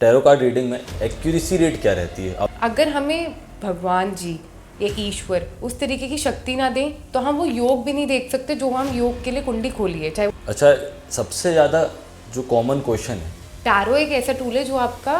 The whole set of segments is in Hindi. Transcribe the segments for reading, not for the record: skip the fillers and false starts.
टैरो कार्ड रीडिंग में एक्यूरेसी रेट क्या रहती है? अगर हमें भगवान जी या ईश्वर उस तरीके की शक्ति ना दें तो हम वो योग भी नहीं देख सकते जो हम योग के लिए कुंडली खोली है। चाहे अच्छा, सबसे ज़्यादा जो कॉमन क्वेश्चन है, टैरो एक ऐसा टूल है जो आपका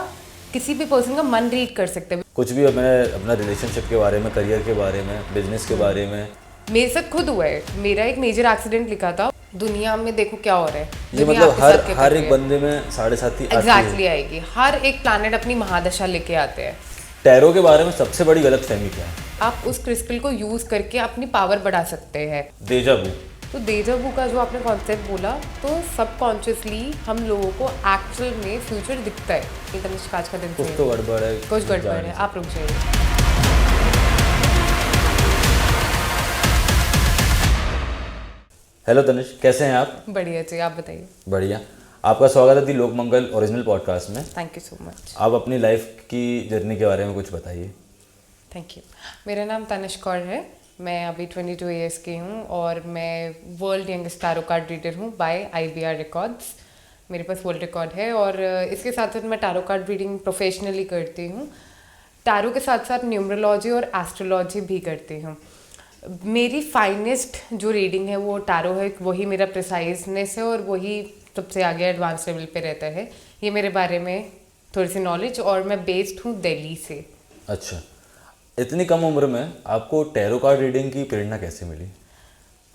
किसी भी पर्सन का मन रीड कर सकते हैं। कुछ भी मैं अपना रिलेशनशिप के बारे में, करियर के बारे में, बिजनेस के बारे में, मेरे साथ खुद हुआ है। मेरा एक मेजर एक्सीडेंट लिखा था। दुनिया में देखो क्या हो रहा है, ये दुनिया मतलब आपके साथ क्या हर कर एक रही है। बंदे में 7.5 एग्जैक्टली आएगी। हर एक प्लैनेट अपनी महादशा लेके आते हैं। टैरो के बारे में सबसे बड़ी गलतफहमी क्या है? आप उस क्रिस्टल को यूज करके अपनी पावर बढ़ा सकते हैं। डेजा वू। तो डेजा वू का जो आपने कॉन्सेप्ट बोला, तो सबकॉन्शियसली हम लोगों को एक्चुअल में फ्यूचर दिखता है। तनिष्क आज का दिन कुछ तो गड़बड़ है, कुछ गड़बड़ है, आप रुक जाइए। हेलो तनिष्क, कैसे हैं आप? बढ़िया जी, आप बताइए। बढ़िया। आपका स्वागत है दी लोक मंगल ओरिजिनल पॉडकास्ट में। Thank you so much. आप अपनी लाइफ की जर्नी के बारे में कुछ बताइए। Thank you. मेरा नाम तनिष्क कौर है। मैं अभी 22 ईयर्स की हूँ और मैं world youngest tarot card reader हूँ बाय IBR रिकॉर्ड्स। मेरे पास वर्ल्ड रिकॉर्ड है और इसके साथ साथ मैं टैरो कार्ड रीडिंग प्रोफेशनली करती हूँ। टैरो के साथ साथ न्यूमरोलॉजी और एस्ट्रोलॉजी भी करती हूँ। मेरी फाइनेस्ट जो रीडिंग है वो टैरो है, वही मेरा प्रिसाइजनेस है और वही सबसे आगे एडवांस लेवल पे रहता है। ये मेरे बारे में थोड़ी सी नॉलेज, और मैं बेस्ड हूँ दिल्ली से। अच्छा, इतनी कम उम्र में आपको टैरो कार्ड रीडिंग की प्रेरणा कैसे मिली?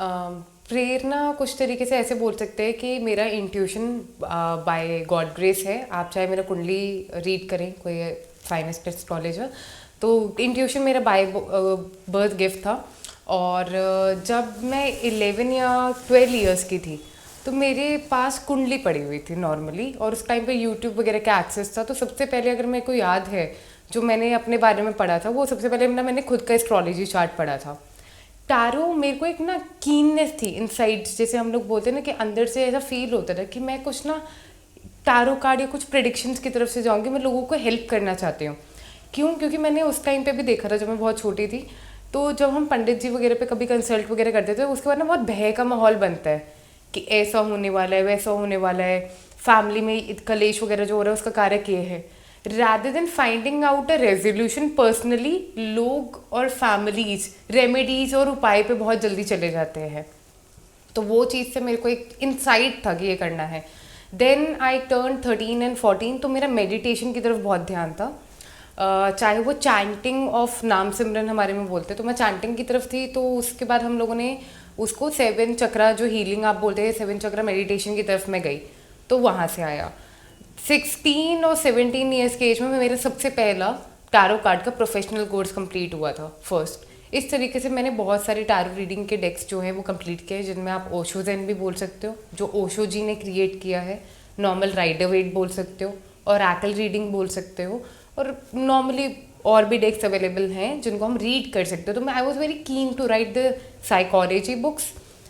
प्रेरणा कुछ तरीके से ऐसे बोल सकते हैं कि मेरा इंट्यूशन बाय गॉड ग्रेस है। आप चाहे मेरा कुंडली रीड करें, कोई फाइनेस्ट एस्ट्रोलॉजर, तो इंट्यूशन मेरा बाय बर्थ गिफ्ट था। और जब मैं 11 या 12 ईयर्स की थी तो मेरे पास कुंडली पड़ी हुई थी नॉर्मली, और उस टाइम पे यूट्यूब वगैरह का एक्सेस था। तो सबसे पहले अगर मेरे को याद है जो मैंने अपने बारे में पढ़ा था, वो सबसे पहले मैंने खुद का एस्ट्रोलॉजी चार्ट पढ़ा था। टैरो मेरे को एक ना कीननेस थी इनसाइड्स, जैसे हम लोग बोलते हैं ना कि अंदर से ऐसा फील होता था कि मैं कुछ ना टैरो कार्ड या कुछ प्रेडिक्शंस की तरफ से जाऊंगी, मैं लोगों को हेल्प करना चाहती हूँ। क्यों? क्योंकि मैंने उस टाइम पे भी देखा था जब मैं बहुत छोटी थी। तो जब हम पंडित जी वगैरह पे कभी कंसल्ट वगैरह करते थे, उसके बाद ना बहुत भय का माहौल बनता है कि ऐसा होने वाला है, वैसा होने वाला है, फैमिली में कलेश वगैरह जो हो रहा है उसका कारक ये है। rather than finding out a resolution personally, लोग और फैमिलीज रेमेडीज और उपाय पे बहुत जल्दी चले जाते हैं। तो वो चीज़ से मेरे को एक इंसाइट था कि ये करना है। देन आई टर्न 13 एंड 14, तो मेरा मेडिटेशन की तरफ बहुत ध्यान था। चाहे वो चैंटिंग ऑफ नाम सिमरन हमारे में बोलते, तो मैं चैंटिंग की तरफ थी। तो उसके बाद हम लोगों ने उसको 7 चक्रा, जो हीलिंग आप बोलते हैं, 7 चक्रा मेडिटेशन की तरफ मैं गई, तो वहाँ से आया। 16 और 17 ईयर्स के एज में मेरा सबसे पहला टैरो कार्ड का प्रोफेशनल कोर्स कंप्लीट हुआ था, फर्स्ट। इस तरीके से मैंने बहुत सारे टैरो रीडिंग के डेक्स जो हैं वो कंप्लीट किए, जिनमें आप ओशो ज़ेन भी बोल सकते हो, जो ओशो जी ने क्रिएट किया है, नॉर्मल राइडर वेट बोल सकते हो, और एकल रीडिंग बोल सकते हो, और नॉर्मली और भी डेक्स अवेलेबल हैं जिनको हम रीड कर सकते हो। तो मैं I was very keen to write the psychology books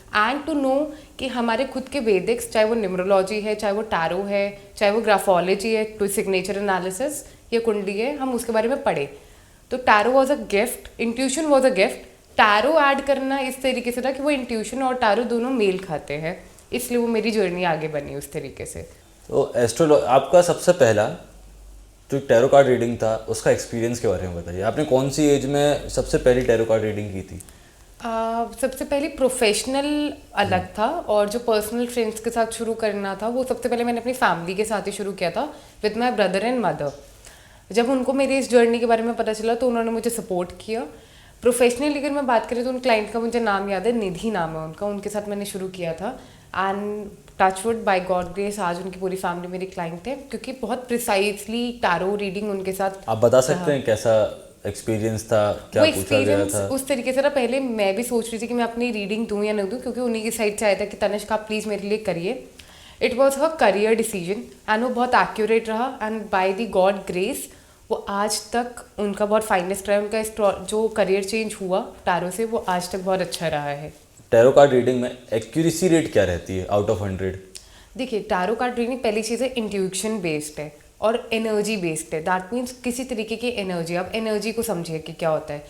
and to know कि हमारे खुद के वेदिक्स, चाहे वो न्यूमरोलॉजी है, चाहे वो टैरो है, चाहे वो ग्राफोलॉजी है, टू सिग्नेचर एनालिसिस या कुंडली है, हम उसके बारे में पढ़े। तो tarot was a gift, intuition was a gift. Tarot add करना इस तरीके से था कि वो इंट्यूशन और टैरो दोनों मेल खाते हैं, इसलिए वो मेरी जर्नी आगे बनी उस तरीके से। तो आपका सबसे पहला जो टैरो कार्ड रीडिंग था उसका एक्सपीरियंस के बारे में बताइए। आपने कौन सी एज में सबसे पहली टैरो कार्ड रीडिंग की थी? सबसे पहले प्रोफेशनल अलग था, और जो पर्सनल फ्रेंड्स के साथ शुरू करना था वो सबसे पहले मैंने अपनी फैमिली के साथ ही शुरू किया था, with my brother and mother. जब उनको मेरी इस जर्नी के बारे में पता चला तो उन्होंने मुझे सपोर्ट किया। प्रोफेशनली अगर मैं बात करें तो उन क्लाइंट का मुझे नाम याद है, निधि नाम है उनका, उनके साथ मैंने शुरू किया था। And touchwood by God grace आज उनकी पूरी फैमिली मेरी क्लाइंट है, क्योंकि बहुत प्रिसाइजली टैरो रीडिंग उनके साथ। आप बता सकते हैं कैसा एक्सपीरियंस था, क्या वो पूछा गया था? उस तरीके से ना, पहले मैं भी सोच रही थी कि मैं अपनी रीडिंग दूँ या नहीं दूँ, क्योंकि उन्हीं की साइड से आया था कि तनिष्क आप प्लीज़ मेरे लिए करिए। It was her career decision and वो बहुत एक्यूरेट रहा, and by the God grace वो आज तक उनका बहुत फाइनेस्ट रहा है। उनका जो करियर चेंज हुआ टैरो से, वो आज तक बहुत अच्छा रहा है। टैरो कार्ड रीडिंग में एक्यूरेसी रेट क्या रहती है आउट ऑफ 100? देखिए, टैरो कार्ड रीडिंग पहली चीज़ है इंट्यूशन बेस्ड है और एनर्जी बेस्ड है। दैट मीन्स किसी तरीके की एनर्जी, आप एनर्जी को समझिए कि क्या होता है।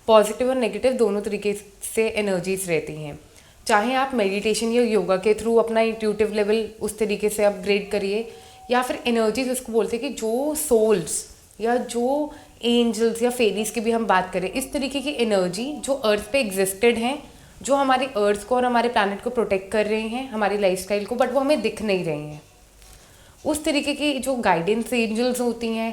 पॉजिटिव और नेगेटिव दोनों तरीके से एनर्जीज रहती हैं। चाहे आप मेडिटेशन या योगा के थ्रू अपना इंट्यूटिव लेवल उस तरीके से अपग्रेड करिए, या फिर एनर्जीज उसको बोलते हैं कि जो सोल्स या जो एंजल्स या फेरीज की भी हम बात करें, इस तरीके की एनर्जी जो अर्थ पे एग्जिस्टेड हैं, जो हमारे अर्थ को और हमारे प्लानट को प्रोटेक्ट कर रहे हैं, हमारी लाइफस्टाइल को, बट वो हमें दिख नहीं रही हैं। उस तरीके की जो गाइडेंस एंजल्स होती हैं,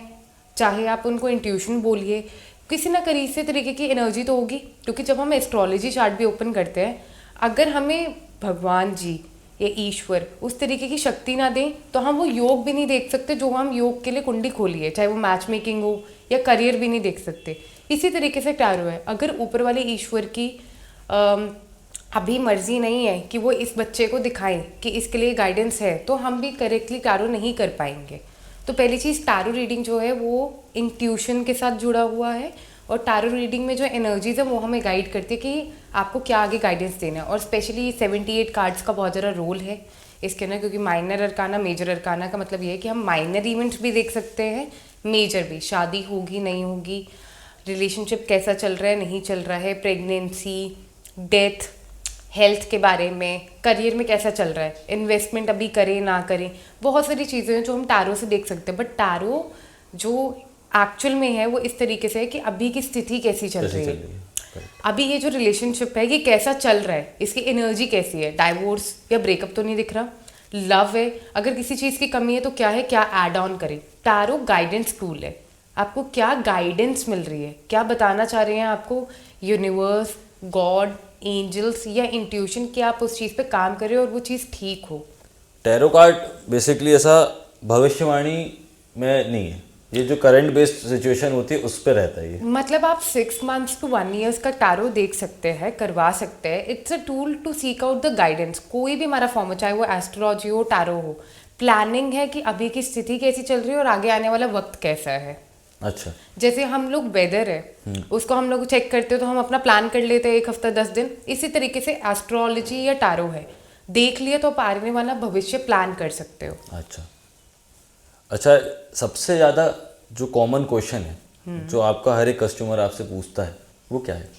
चाहे आप उनको इंट्यूशन बोलिए, किसी ना किसी तरीके की एनर्जी तो होगी। क्योंकि जब हम एस्ट्रोलॉजी चार्ट भी ओपन करते हैं, अगर हमें भगवान जी या ईश्वर उस तरीके की शक्ति ना दें तो हम वो योग भी नहीं देख सकते जो हम योग के लिए कुंडली खोलिए, चाहे वो मैच मेकिंग हो या करियर भी नहीं देख सकते। इसी तरीके से टैरो है, अगर ऊपर वाले ईश्वर की अभी मर्जी नहीं है कि वो इस बच्चे को दिखाएं कि इसके लिए गाइडेंस है, तो हम भी करेक्टली टैरो नहीं कर पाएंगे। तो पहली चीज़, टैरो रीडिंग जो है वो इंट्यूशन के साथ जुड़ा हुआ है, और टैरो रीडिंग में जो एनर्जीज है वो हमें गाइड करती है कि आपको क्या आगे गाइडेंस देना है। और स्पेशली 78 कार्ड्स का बहुत ज़्यादा रोल है इसके अंदर, क्योंकि माइनर अरकाना, मेजर अरकाना का मतलब ये है कि हम माइनर इवेंट्स भी देख सकते हैं, मेजर भी, शादी होगी नहीं होगी, रिलेशनशिप कैसा चल रहा है नहीं चल रहा है, प्रेगनेंसी, डेथ, हेल्थ के बारे में, करियर में कैसा चल रहा है, इन्वेस्टमेंट अभी करें ना करें, बहुत सारी चीज़ें हैं जो हम टैरो से देख सकते हैं। बट टैरो जो एक्चुअल में है वो इस तरीके से है कि अभी की स्थिति कैसी चल रही है, अभी ये जो रिलेशनशिप है ये कैसा चल रहा है, इसकी एनर्जी कैसी है, डाइवोर्स या ब्रेकअप तो नहीं दिख रहा, लव है, अगर किसी चीज़ की कमी है तो क्या है, क्या ऐड ऑन करें। टैरो गाइडेंस टूल है, आपको क्या गाइडेंस मिल रही है, क्या बताना चाह रहे हैं आपको यूनिवर्स, गॉड, एंजल्स या इंट्यूशन, कि आप उस चीज़ पे काम करें और वो चीज़ ठीक हो। टैरो कार्ड बेसिकली ऐसा भविष्यवाणी में नहीं है, ये जो करंट बेस्ड सिचुएशन होती है उस पर रहता है ये। मतलब आप 6 months to 1 year का टैरो देख सकते हैं, करवा सकते हैं। It's a tool to seek out the guidance. कोई भी हमारा फॉर्म हो, चाहे वो एस्ट्रोलॉजी हो, टैरो हो, प्लानिंग है कि अभी की स्थिति कैसी चल रही है और आगे आने वाला वक्त कैसा है। अच्छा, जैसे हम लोग वेदर है उसको हम लोग चेक करते हो तो हम अपना प्लान कर लेते हैं 1 हफ्ता 10 दिन, इसी तरीके से एस्ट्रोलॉजी या टैरो है, देख लिया तो आप आने वाला भविष्य प्लान कर सकते हो। अच्छा, अच्छा, सबसे ज़्यादा जो कॉमन क्वेश्चन है जो आपका हर एक कस्टमर आपसे पूछता है वो क्या है?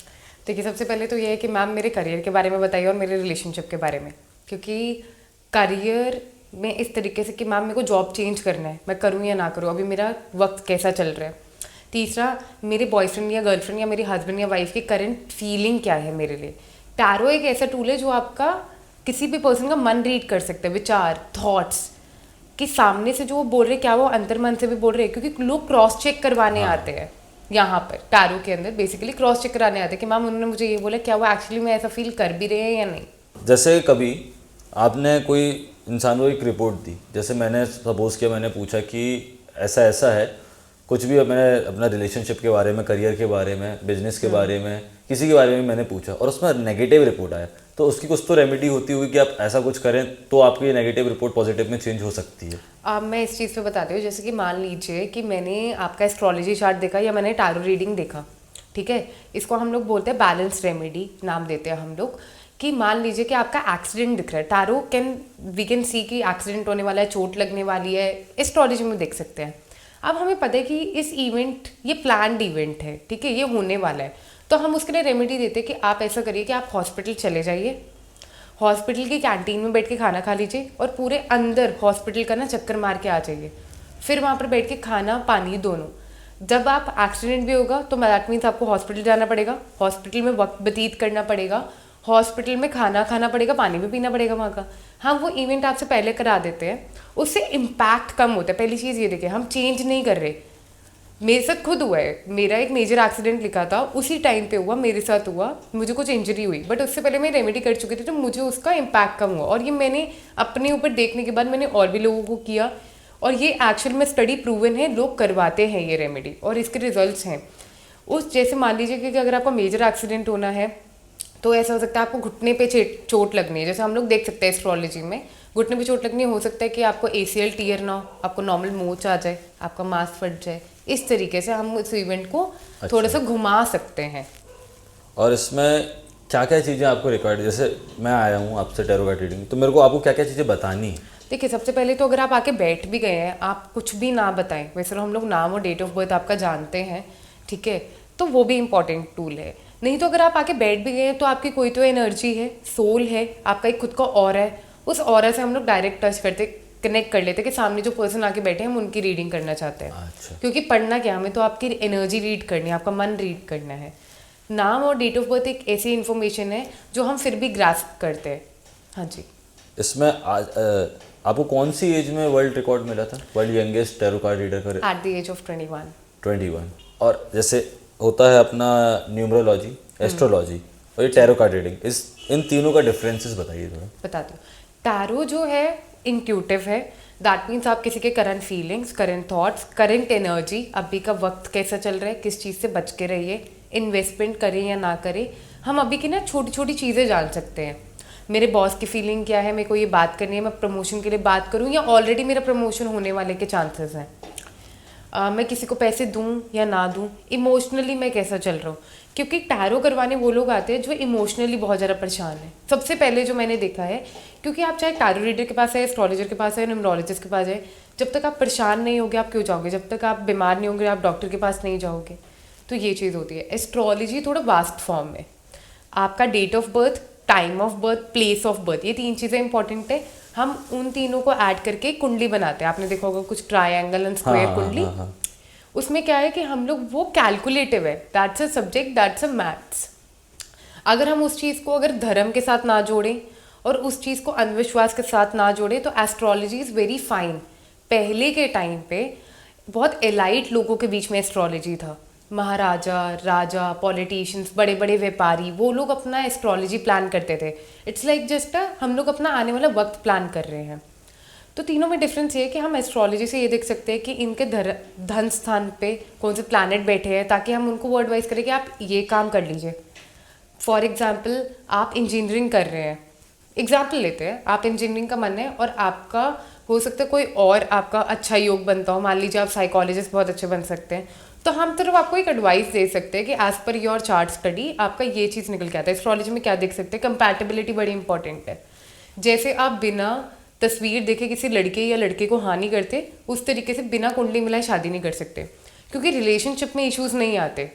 देखिए, सबसे पहले तो ये है कि मैम मेरे करियर के बारे में बताइए और मेरे रिलेशनशिप के बारे में, क्योंकि करियर में इस तरीके से कि मैम मेरे को जॉब चेंज करना है, मैं करूँ या ना करूँ, अभी मेरा वक्त कैसा चल रहा है। तीसरा, मेरे बॉयफ्रेंड या गर्लफ्रेंड या मेरे हस्बैंड या वाइफ की करंट फीलिंग क्या है मेरे लिए। टैरो एक ऐसा टूल है जो आपका किसी भी पर्सन का मन रीड कर सकते हैं, विचार, थॉट्स, कि सामने से जो वो बोल रहे क्या वो अंतर मन से भी बोल रहे हैं, क्योंकि लोग क्रॉस चेक करवाने आते हैं यहाँ पर टैरो के अंदर, बेसिकली क्रॉस चेक कराने आते हैं कि मैम उन्होंने मुझे ये बोला, क्या वो एक्चुअली में ऐसा फील कर भी रहे हैं या नहीं। जैसे कभी आपने कोई इंसान को एक रिपोर्ट दी, जैसे मैंने सपोज़ किया, मैंने पूछा कि ऐसा ऐसा है, कुछ भी मैंने अपना रिलेशनशिप के बारे में, करियर के बारे में, बिजनेस के बारे में, किसी के बारे में मैंने पूछा और उसमें नेगेटिव रिपोर्ट आया, तो उसकी कुछ तो रेमेडी होती होगी कि आप ऐसा कुछ करें तो आपकी ये नेगेटिव रिपोर्ट पॉजिटिव में चेंज हो सकती है। अब मैं इस चीज़ पे बताती हूँ, जैसे कि मान लीजिए कि मैंने आपका एस्ट्रोलॉजी चार्ट देखा या मैंने टैरो रीडिंग देखा, ठीक है, इसको हम लोग बोलते हैं बैलेंस रेमेडी, नाम देते हैं हम लोग, कि मान लीजिए कि आपका एक्सीडेंट दिख रहा है, टैरो वी कैन सी कि एक्सीडेंट होने वाला है, चोट लगने वाली है, एस्ट्रोलॉजी में देख सकते हैं। अब हमें पता है कि इस इवेंट, ये प्लान्ड इवेंट है, ठीक है, ये होने वाला है, तो हम उसके लिए रेमेडी देते हैं कि आप ऐसा करिए कि आप हॉस्पिटल चले जाइए, हॉस्पिटल की कैंटीन में बैठ के खाना खा लीजिए और पूरे अंदर हॉस्पिटल का ना चक्कर मार के आ जाइए, फिर वहाँ पर बैठ के खाना पानी दोनों। जब आप एक्सीडेंट भी होगा तो दैट मीन्स आपको हॉस्पिटल जाना पड़ेगा, हॉस्पिटल में वक्त व्यतीत करना पड़ेगा, हॉस्पिटल में खाना खाना पड़ेगा, पानी भी पीना पड़ेगा वहाँ का। हम वो इवेंट आपसे पहले करा देते हैं, उससे इम्पैक्ट कम होता है। पहली चीज़ ये देखिए, हम चेंज नहीं कर रहे, मेरे साथ खुद हुआ है, मेरा एक मेजर एक्सीडेंट लिखा था, उसी टाइम पे हुआ, मेरे साथ हुआ, मुझे कुछ इंजरी हुई, बट उससे पहले मैं रेमेडी कर चुकी थी तो मुझे उसका इम्पैक्ट कम हुआ, और ये मैंने अपने ऊपर देखने के बाद मैंने और भी लोगों को किया, और ये एक्चुअल में स्टडी प्रूवन है, लोग करवाते हैं ये रेमेडी और इसके रिजल्ट्स हैं। उस जैसे मान लीजिए कि अगर आपका मेजर एक्सीडेंट होना है तो ऐसा हो सकता है आपको घुटने पे चोट लगनी है, जैसे हम लोग देख सकते हैं एस्ट्रोलॉजी में, घुटने पे चोट लगनी हो सकता है कि आपको ACL टीयर ना हो, आपको नॉर्मल मोच आ जाए, आपका मांस फट जाए, इस तरीके से हम इस इवेंट को थोड़ा सा घुमा सकते हैं। और इसमें क्या क्या चीज़ें आपको रिकॉर्ड, जैसे मैं आया हूँ आपसे टैरो कार्ड रीडिंग, तो मेरे को आपको क्या क्या चीज़ें बतानी है? देखिए, सबसे पहले तो अगर आप आके बैठ भी गए हैं, आप कुछ भी ना बताएं, वैसे तो हम लोग नाम और डेट ऑफ बर्थ आपका जानते हैं, ठीक है, तो वो भी इम्पॉर्टेंट टूल है। नहीं तो अगर आप आके बैठ भी गए हैं तो आपकी कोई तो एनर्जी है, सोल है, आपका एक खुद का ऑरा है, उस ऑरा से हम लोग डायरेक्ट टच करते, कनेक्ट कर लेते हैं कि सामने जो पर्सन आके बैठे हैं हम उनकी रीडिंग करना चाहते हैं। अच्छा। क्योंकि पढ़ना क्या, हमें तो आपकी एनर्जी रीड करनी है, आपका मन रीड करना है। नाम और डेट ऑफ बर्थ एक ऐसी इन्फॉर्मेशन है जो हम फिर भी ग्रास्प करते हैं। हाँ जी। इसमें आपको कौन सी एज में वर्ल्ड रिकॉर्ड मिला था, world youngest tarot card reader का? At the age of 21। 21। और जैसे होता है अपना न्यूमरोलॉजी, एस्ट्रोलॉजी और ये टैरो कार्ड रीडिंग, इन तीनों का डिफरेंसेस बताइए थोड़ा। बताती हूँ। टैरो जो है इंट्यूटिव है, दैट मीन्स आप किसी के current feelings, current thoughts, current energy, अभी का वक्त कैसा चल रहा है, किस चीज़ से बच के रहिए, इन्वेस्टमेंट करें या ना करें, हम अभी की ना छोटी छोटी चीज़ें जान सकते हैं। मेरे बॉस की फीलिंग क्या है, मेरे को ये बात करनी है, मैं प्रमोशन के लिए बात करूँ या ऑलरेडी मेरा प्रमोशन होने वाले के चांसेस हैं, मैं किसी को पैसे दूं या ना दूं, इमोशनली मैं कैसा चल रहा हूँ। क्योंकि टैरो करवाने वो लोग आते हैं जो इमोशनली बहुत ज़्यादा परेशान है। सबसे पहले जो मैंने देखा है, क्योंकि आप चाहे टैरो रीडर के पास है, एस्ट्रोलॉजर के पास है, न्यूमरोलॉजिस्ट के पास है, जब तक आप परेशान नहीं होगे आप क्यों जाओगे, जब तक आप बीमार नहीं होंगे आप डॉक्टर के पास नहीं जाओगे। तो ये चीज़ होती है। एस्ट्रोलॉजी थोड़ा वास्ट फॉर्म में, आपका date of birth, time of birth, place of birth, ये 3 चीज़ें इंपॉर्टेंट है। हम उन तीनों को ऐड करके कुंडली बनाते हैं। आपने देखा होगा कुछ ट्रायंगल एंड स्क्वायर कुंडली। उसमें क्या है कि हम लोग, वो कैलकुलेटिव है, that's a subject, that's a maths. अगर हम उस चीज़ को अगर धर्म के साथ ना जोड़ें और उस चीज़ को अंधविश्वास के साथ ना जोड़ें तो एस्ट्रोलॉजी इज़ वेरी फाइन। पहले के टाइम पे बहुत एलाइट लोगों के बीच में एस्ट्रोलॉजी था। महाराजा, राजा, पॉलिटिशियंस, बड़े बड़े व्यापारी, वो लोग अपना एस्ट्रोलॉजी प्लान करते थे। इट्स लाइक जस्ट हम लोग अपना आने वाला वक्त प्लान कर रहे हैं। तो तीनों में डिफरेंस ये है कि हम एस्ट्रोलॉजी से ये देख सकते हैं कि इनके धन स्थान पे कौन से प्लैनेट बैठे हैं, ताकि हम उनको वो एडवाइस करें कि आप ये काम कर लीजिए। फॉर एग्जाम्पल, आप इंजीनियरिंग कर रहे हैं, एग्जाम्पल लेते हैं, आप इंजीनियरिंग का मन है और आपका हो सकता है कोई और आपका अच्छा योग बनता हो, मान लीजिए आप साइकोलॉजिस्ट बहुत अच्छे बन सकते हैं, तो हम सिर्फ आपको एक एडवाइस दे सकते हैं कि as per your chart study आपका ये चीज़ निकल के आता है। एस्ट्रोलॉजी में क्या देख सकते हैं, कंपैटिबिलिटी बड़ी इंपॉर्टेंट है। जैसे आप बिना तस्वीर देखे किसी लड़के या लड़के को हाँ नहीं करते, उस तरीके से बिना कुंडली मिलाए शादी नहीं कर सकते। क्योंकि रिलेशनशिप में इश्यूज नहीं आते,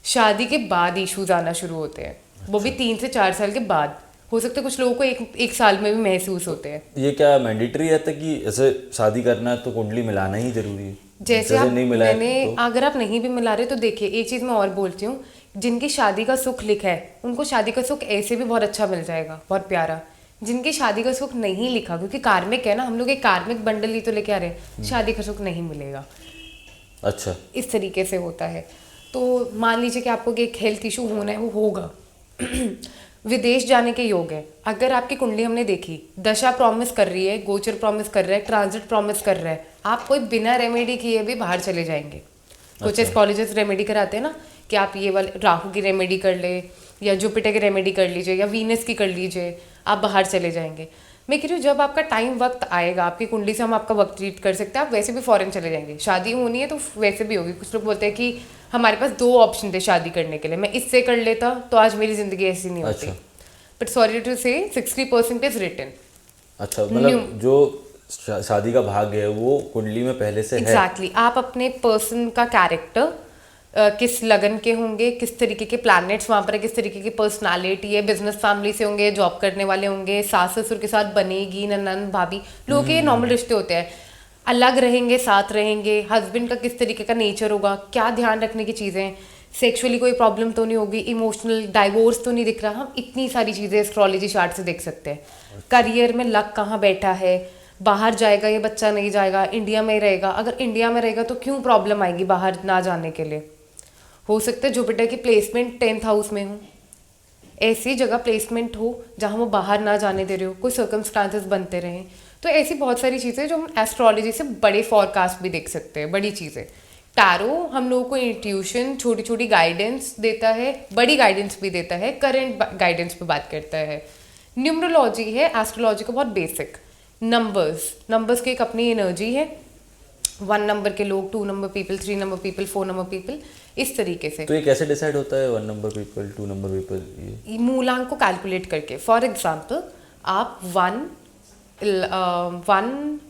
शादी के बाद इश्यूज आना शुरू होते हैं। वो भी 3 से 4 साल के बाद, हो सकता है कुछ लोगों को एक साल में भी महसूस होते हैं। ये क्या मैंडेटरी रहता है कि ऐसे शादी करना है तो कुंडली मिलाना ही जरूरी है? जैसे आप नहीं मिलाए तो? अगर आप नहीं भी मिला रहे तो देखिए, एक चीज़ मैं और बोलती हूँ, जिनकी शादी का सुख लिखा है उनको शादी का सुख ऐसे भी बहुत अच्छा मिल जाएगा, बहुत प्यारा। जिनकी शादी का सुख नहीं लिखा, क्योंकि कार्मिक है ना, हम लोग एक कार्मिक बंडल ही तो लेके आ रहे हैं, शादी का सुख नहीं मिलेगा। अच्छा, इस तरीके से होता है। तो मान लीजिए कि आपको एक हेल्थ इशू होना है, वो होगा। विदेश जाने के योग है, अगर आपकी कुंडली हमने देखी, दशा प्रॉमिस कर रही है, गोचर प्रॉमिस कर रहा है, ट्रांजिट प्रॉमिस कर रहा है, आप कोई बिना रेमेडी किए भी बाहर चले जाएंगे। कुछ एस्ट्रोलॉजिस्ट रेमेडी कराते हैं ना कि आप ये वाले राहु की रेमेडी कर ले, या जुपिटर की रेमेडी कर लीजिए, या वीनस की कर लीजिए, आप बाहर चले जाएंगे। मैं कह रही हूँ जब आपका टाइम वक्त आएगा, आपकी कुंडली से हम आपका वक्त रीड कर सकते हैं, आप वैसे भी फॉरेन चले जाएंगे। शादी होनी है तो वैसे भी होगी। कुछ लोग बोलते हैं कि हमारे पास 2 ऑप्शन थे शादी करने के लिए, मैं इससे कर लेता तो आज मेरी ज़िंदगी ऐसी नहीं होती। बट सॉरी टू से 60% इज रिटन। अच्छा, मतलब जो शादी का भाग है वो कुंडली में पहले से है। एग्जैक्टली, आप अपने पर्सन का कैरेक्टर, किस लगन के होंगे, किस तरीके के प्लैनेट्स वहाँ पर है, किस तरीके की पर्सनालिटी है, बिजनेस फैमिली से होंगे, जॉब करने वाले होंगे, सास ससुर के साथ बनेगी, ननंद भाभी, लोगों के नॉर्मल रिश्ते होते हैं, अलग रहेंगे साथ रहेंगे, हस्बैंड का किस तरीके का नेचर होगा, क्या ध्यान रखने की चीज़ें, सेक्सुअली कोई प्रॉब्लम तो नहीं होगी, इमोशनल डाइवोर्स तो नहीं दिख रहा। हम इतनी सारी चीज़ें एस्ट्रोलॉजी चार्ट से देख सकते हैं। करियर में लक कहाँ बैठा है, बाहर जाएगा ये बच्चा नहीं जाएगा, इंडिया में रहेगा, अगर इंडिया में रहेगा तो क्यों प्रॉब्लम आएगी बाहर ना जाने के लिए। हो सकता है जुपिटर की प्लेसमेंट 10th हाउस में हो, ऐसी जगह प्लेसमेंट हो जहाँ वो बाहर ना जाने दे रहे हो, कोई सर्कमस्टांसेस बनते रहें। तो ऐसी बहुत सारी चीज़ें जो हम एस्ट्रोलॉजी से बड़े फॉरकास्ट भी देख सकते हैं, बड़ी चीज़ें। टैरो हम लोगों को इंट्यूशन, छोटी छोटी गाइडेंस देता है, बड़ी गाइडेंस भी देता है, करंट गाइडेंस पे बात करता है। न्यूमरोलॉजी है एस्ट्रोलॉजी का बहुत बेसिक। नंबर्स की एक अपनी एनर्जी है। 1 नंबर के लोग, 2 number people, 3 number people, 4 number people, इस तरीके से। तो ये कैसे डिसाइड होता है 1 नंबर पीपल, 2 नंबर पीपल? ये मूलांक को कैलकुलेट करके। फॉर एग्जाम्पल, आप 1,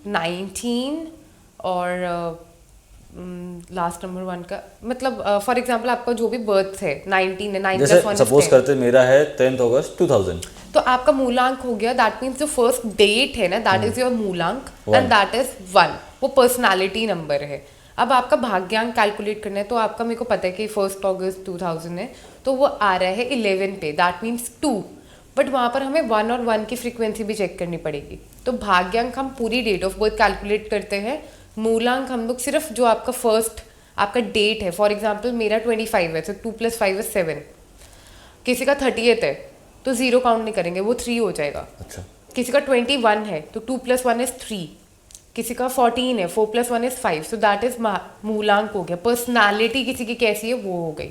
19 और लास्ट नंबर 1 का मतलब फॉर एग्जांपल आपका जो भी बर्थ है 19 है, 9 जैसे + 1 सपोज करते मेरा है 10th अगस्त 2000, तो आपका मूलांक हो गया, दैट मीन्स जो फर्स्ट डेट है ना, दैट इज योर मूलांक एंड दैट इज 1, वो पर्सनालिटी नंबर है। अब आपका भाग्यांक कैलकुलेट करना है, तो आपका मेरे को पता है कि 1 अगस्त 2000 है, तो वो आ रहा है 11 पे, दैट मीन्स 2, बट वहाँ पर हमें 1 और 1 की फ्रीक्वेंसी भी चेक करनी पड़ेगी। तो भाग्यांक हम पूरी डेट ऑफ बर्थ कैलकुलेट करते हैं, मूलांक हम लोग सिर्फ जो आपका फर्स्ट आपका डेट है, फॉर एग्जाम्पल मेरा 25 है, तो 2 + 5 = 7, किसी का 30th है तो 0 काउंट नहीं करेंगे, वो 3 हो जाएगा। अच्छा, किसी का 21 है तो 2 + 1 = 3, किसी का 14 है, 4 + 1 = 5, सो दैट इज मूलांक हो गया। पर्सनालिटी किसी की कैसी है वो हो गई।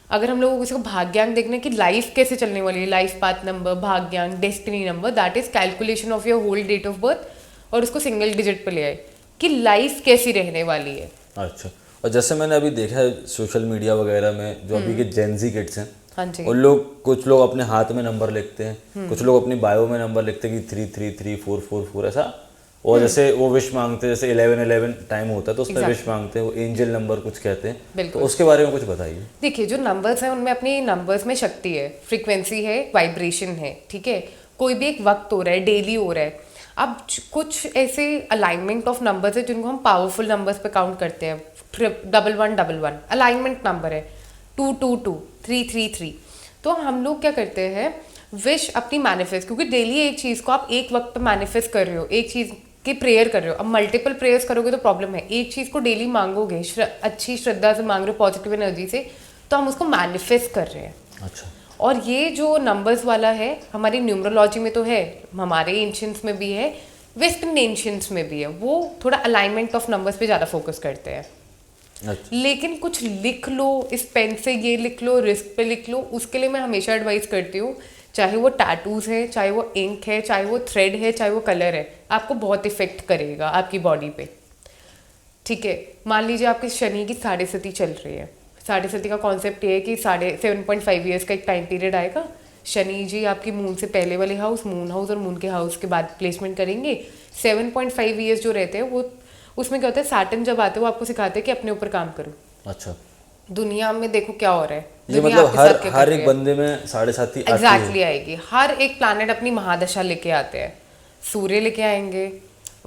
अगर हम लोगों को किसी को भाग्यांक देखना है कि लाइफ कैसे चलने वाली है, लाइफ पाथ नंबर, भाग्यांक, destiny number, that is calculation of your whole date of birth, और उसको सिंगल डिजिट पे ले आए कि लाइफ कैसी रहने वाली है। अच्छा। और जैसे मैंने अभी देखा है सोशल मीडिया वगैरह में, जो अभी के जेनजी किड्स हैं, हाँ जी, उन लोग, कुछ लोग अपने हाथ में नंबर लिखते हैं, कुछ लोग अपनी बायो में नंबर लिखते हैं कि 3333444 ऐसा, और जैसे वो विश मांगते हैं, जैसे 1111 टाइम होता है तो उसमें विश मांगते हैं, वो एंजल नंबर कुछ कहते हैं, तो उसके बारे में कुछ बताइए। देखिए, जो नंबर्स हैं उनमें अपनी नंबर्स में शक्ति है, फ्रीक्वेंसी है, वाइब्रेशन है, ठीक है। कोई भी एक वक्त हो रहा है, डेली हो रहा है। अब कुछ ऐसे अलाइनमेंट ऑफ नंबर्स है जिनको हम पावरफुल नंबर्स पे काउंट करते हैं, 1111 अलाइनमेंट नंबर है, 222, 333। तो हम लोग क्या करते हैं, विश अपनी मैनिफेस्ट, क्योंकि डेली एक चीज़ को आप एक वक्त पे मैनिफेस्ट कर रहे हो, एक चीज़ की प्रेयर कर रहे हो। अब मल्टीपल प्रेयर्स करोगे तो प्रॉब्लम है, एक चीज़ को डेली मांगोगे, अच्छी श्रद्धा से मांग रहे हो, पॉजिटिव एनर्जी से, तो हम उसको मैनिफेस्ट कर रहे हैं। अच्छा। और ये जो नंबर्स वाला है हमारी न्यूमरोलॉजी में तो है, हमारे एंशियंट्स में भी है, वेस्टर्न एंशियंट्स में भी है, वो थोड़ा अलाइनमेंट ऑफ नंबर्स पे ज़्यादा फोकस करते हैं। अच्छा। लेकिन कुछ लिख लो, इस पेन से ये लिख लो, रिस्क पे लिख लो, उसके लिए मैं हमेशा एडवाइस करती हूँ, चाहे वो टैटूज है, चाहे वो इंक है, चाहे वो थ्रेड है, चाहे वो कलर है, आपको बहुत इफेक्ट करेगा आपकी बॉडी पे, ठीक है। मान लीजिए आपकी शनि की 7.5 चल रही है। 7.5 का कॉन्सेप्ट ये है कि 7.5 ईयर्स का एक टाइम पीरियड आएगा, शनि जी आपकी मून से पहले वाले हाउस, मून हाउस और मून के हाउस के बाद प्लेसमेंट करेंगे। 7.5 ईयर्स जो रहते हैं वो, उसमें क्या होता है, सैटर्न जब आते हैं वो आपको सिखाते हैं कि अपने ऊपर काम करो। अच्छा। दुनिया में देखो क्या हो रहा है, ये दुनिया मतलब आपके साथ क्या हर कर एक रही है। बंदे में 7.5 एग्जैक्टली आएगी। हर एक प्लैनेट अपनी महादशा लेके आते हैं। सूर्य लेके आएंगे,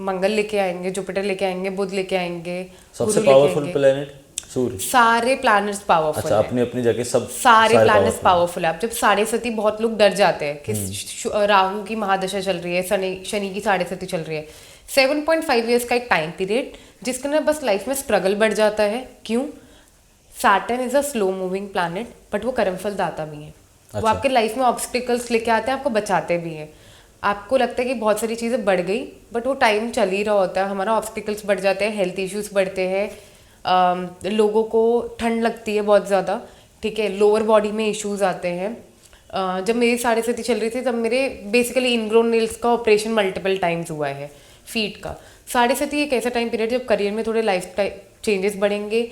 मंगल लेके आएंगे, जुपिटर लेके आएंगे, बुध लेके आएंगे, सबसे गुरु लेके पावरफुल आएंगे। प्लेनेट सूर्य। सारे प्लैनेट्स पावरफुल अच्छा, हैं। अपनी अपनी जगह सब सारे प्लैनेट्स powerful हैं। पावरफुल है। अब जब 7.5 बहुत लोग डर जाते हैं कि राहु की महादशा चल रही है, शनि की 7.5 चल रही है। 7.5 ईयर्स का एक टाइम पीरियड जिसके ना बस लाइफ में स्ट्रगल बढ़ जाता है। क्यों? Saturn is a slow moving planet, but वो कर्मफल दाता भी है। वो आपके लाइफ में ऑब्स्टिकल्स लेके आते हैं, आपको बचाते भी हैं। आपको लगता है कि बहुत सारी चीज़ें बढ़ गई, बट वो टाइम चल ही रहा होता है। हमारा ऑब्स्टिकल्स बढ़ जाते हैं, हेल्थ इश्यूज बढ़ते हैं, लोगों को ठंड लगती है बहुत ज़्यादा, ठीक है, लोअर बॉडी में इश्यूज आते हैं। जब मेरी 7.5 चल रही थी तब मेरे बेसिकली इनग्रोन नेल्स का ऑपरेशन मल्टीपल टाइम्स हुआ है, फीट का। 7.5 एक ऐसा टाइम पीरियड जब करियर में थोड़े लाइफ चेंजेस बढ़ेंगे,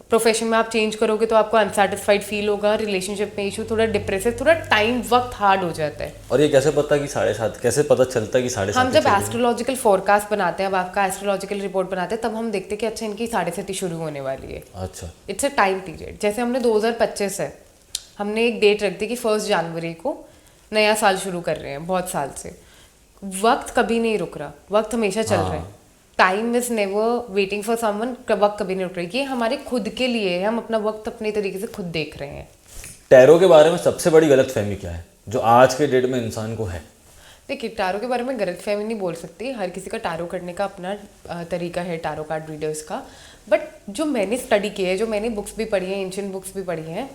प्रोफेशन में आप चेंज करोगे तो आपको अनसेटिस्फाइड फील होगा, रिलेशनशिप में इशू, थोड़ा डिप्रेसिव, थोड़ा टाइम वक्त हार्ड हो जाता है। और ये कैसे पता कि 7.5, कैसे पता चलता है कि 7.5? हम जब एस्ट्रोलॉजिकल फोरकास्ट बनाते हैं, अब आपका एस्ट्रोलॉजिकल रिपोर्ट बनाते हैं, तब हम देखते हैं कि अच्छा इनकी 7.5 शुरू होने वाली है। अच्छा। It's a time period. जैसे हमने 2025 है, हमने एक डेट रख दी कि 1 जनवरी को नया साल शुरू कर रहे हैं। बहुत साल से वक्त कभी नहीं रुक रहा, वक्त हमेशा चल रहा है। Time is never waiting for someone, वक्त कभी नहीं रुक रहा। ये हमारे खुद के लिए है, हम अपना वक्त अपने तरीके से खुद देख रहे हैं। टैरो के बारे में सबसे बड़ी गलतफहमी क्या है जो आज के डेट में इंसान को है? देखिए, टैरो के बारे में गलतफहमी नहीं बोल सकती, हर किसी का टैरो करने का अपना तरीका है, टैरो कार्ड रीडर्स का। बट जो मैंने स्टडी किया है, जो मैंने बुक्स भी पढ़ी हैं, एंशिएंट बुक्स भी पढ़ी हैं,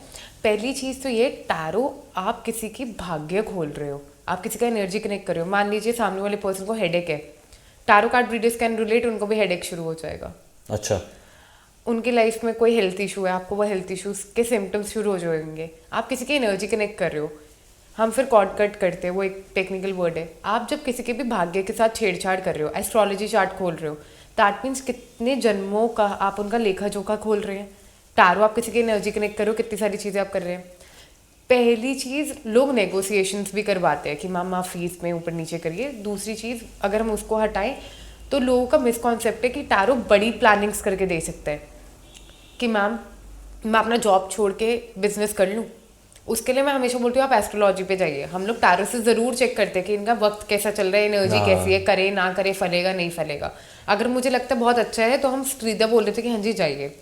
पहली चीज़ तो ये, टैरो आप किसी की भाग्य खोल रहे हो, आप किसी का एनर्जी कनेक्ट कर रहे हो। मान लीजिए सामने वाले पर्सन को हेडेक है, tarot card readers can relate, उनको भी हेडेक शुरू हो जाएगा। अच्छा। उनकी लाइफ में कोई हेल्थ इशू है, आपको वो हेल्थ इश्यूज के सिम्टम्स शुरू हो जाएंगे। आप किसी की एनर्जी कनेक्ट कर रहे हो, हम फिर कॉर्ड कट करते हैं, वो एक टेक्निकल वर्ड है। आप जब किसी के भी भाग्य के साथ छेड़छाड़ कर रहे हो, एस्ट्रोलॉजी चार्ट खोल रहे हो, दैट मीन्स कितने जन्मों का आप उनका लेखा जोखा खोल रहे हैं। टैरो आप किसी की एनर्जी कनेक्ट कर रहे हो, कितनी सारी चीज़ें आप कर रहे हैं। पहली चीज़, लोग नेगोशिएशंस भी करवाते हैं कि मैम आप फीस में ऊपर नीचे करिए। दूसरी चीज़, अगर हम उसको हटाएं तो लोगों का मिसकॉन्सेप्ट है कि टैरो बड़ी प्लानिंग्स करके दे सकता है कि मैम मैं अपना जॉब छोड़ के बिजनेस कर लूँ, उसके लिए मैं हमेशा बोलती हूँ आप एस्ट्रोलॉजी पे जाइए। हम लोग टैरो से ज़रूर चेक करते हैं कि इनका वक्त कैसा चल रहा है, एनर्जी कैसी है, करे ना करे, फलेगा नहीं फलेगा। अगर मुझे लगता है बहुत अच्छा है तो हम सीधा बोल देते कि हाँ जी जाइए।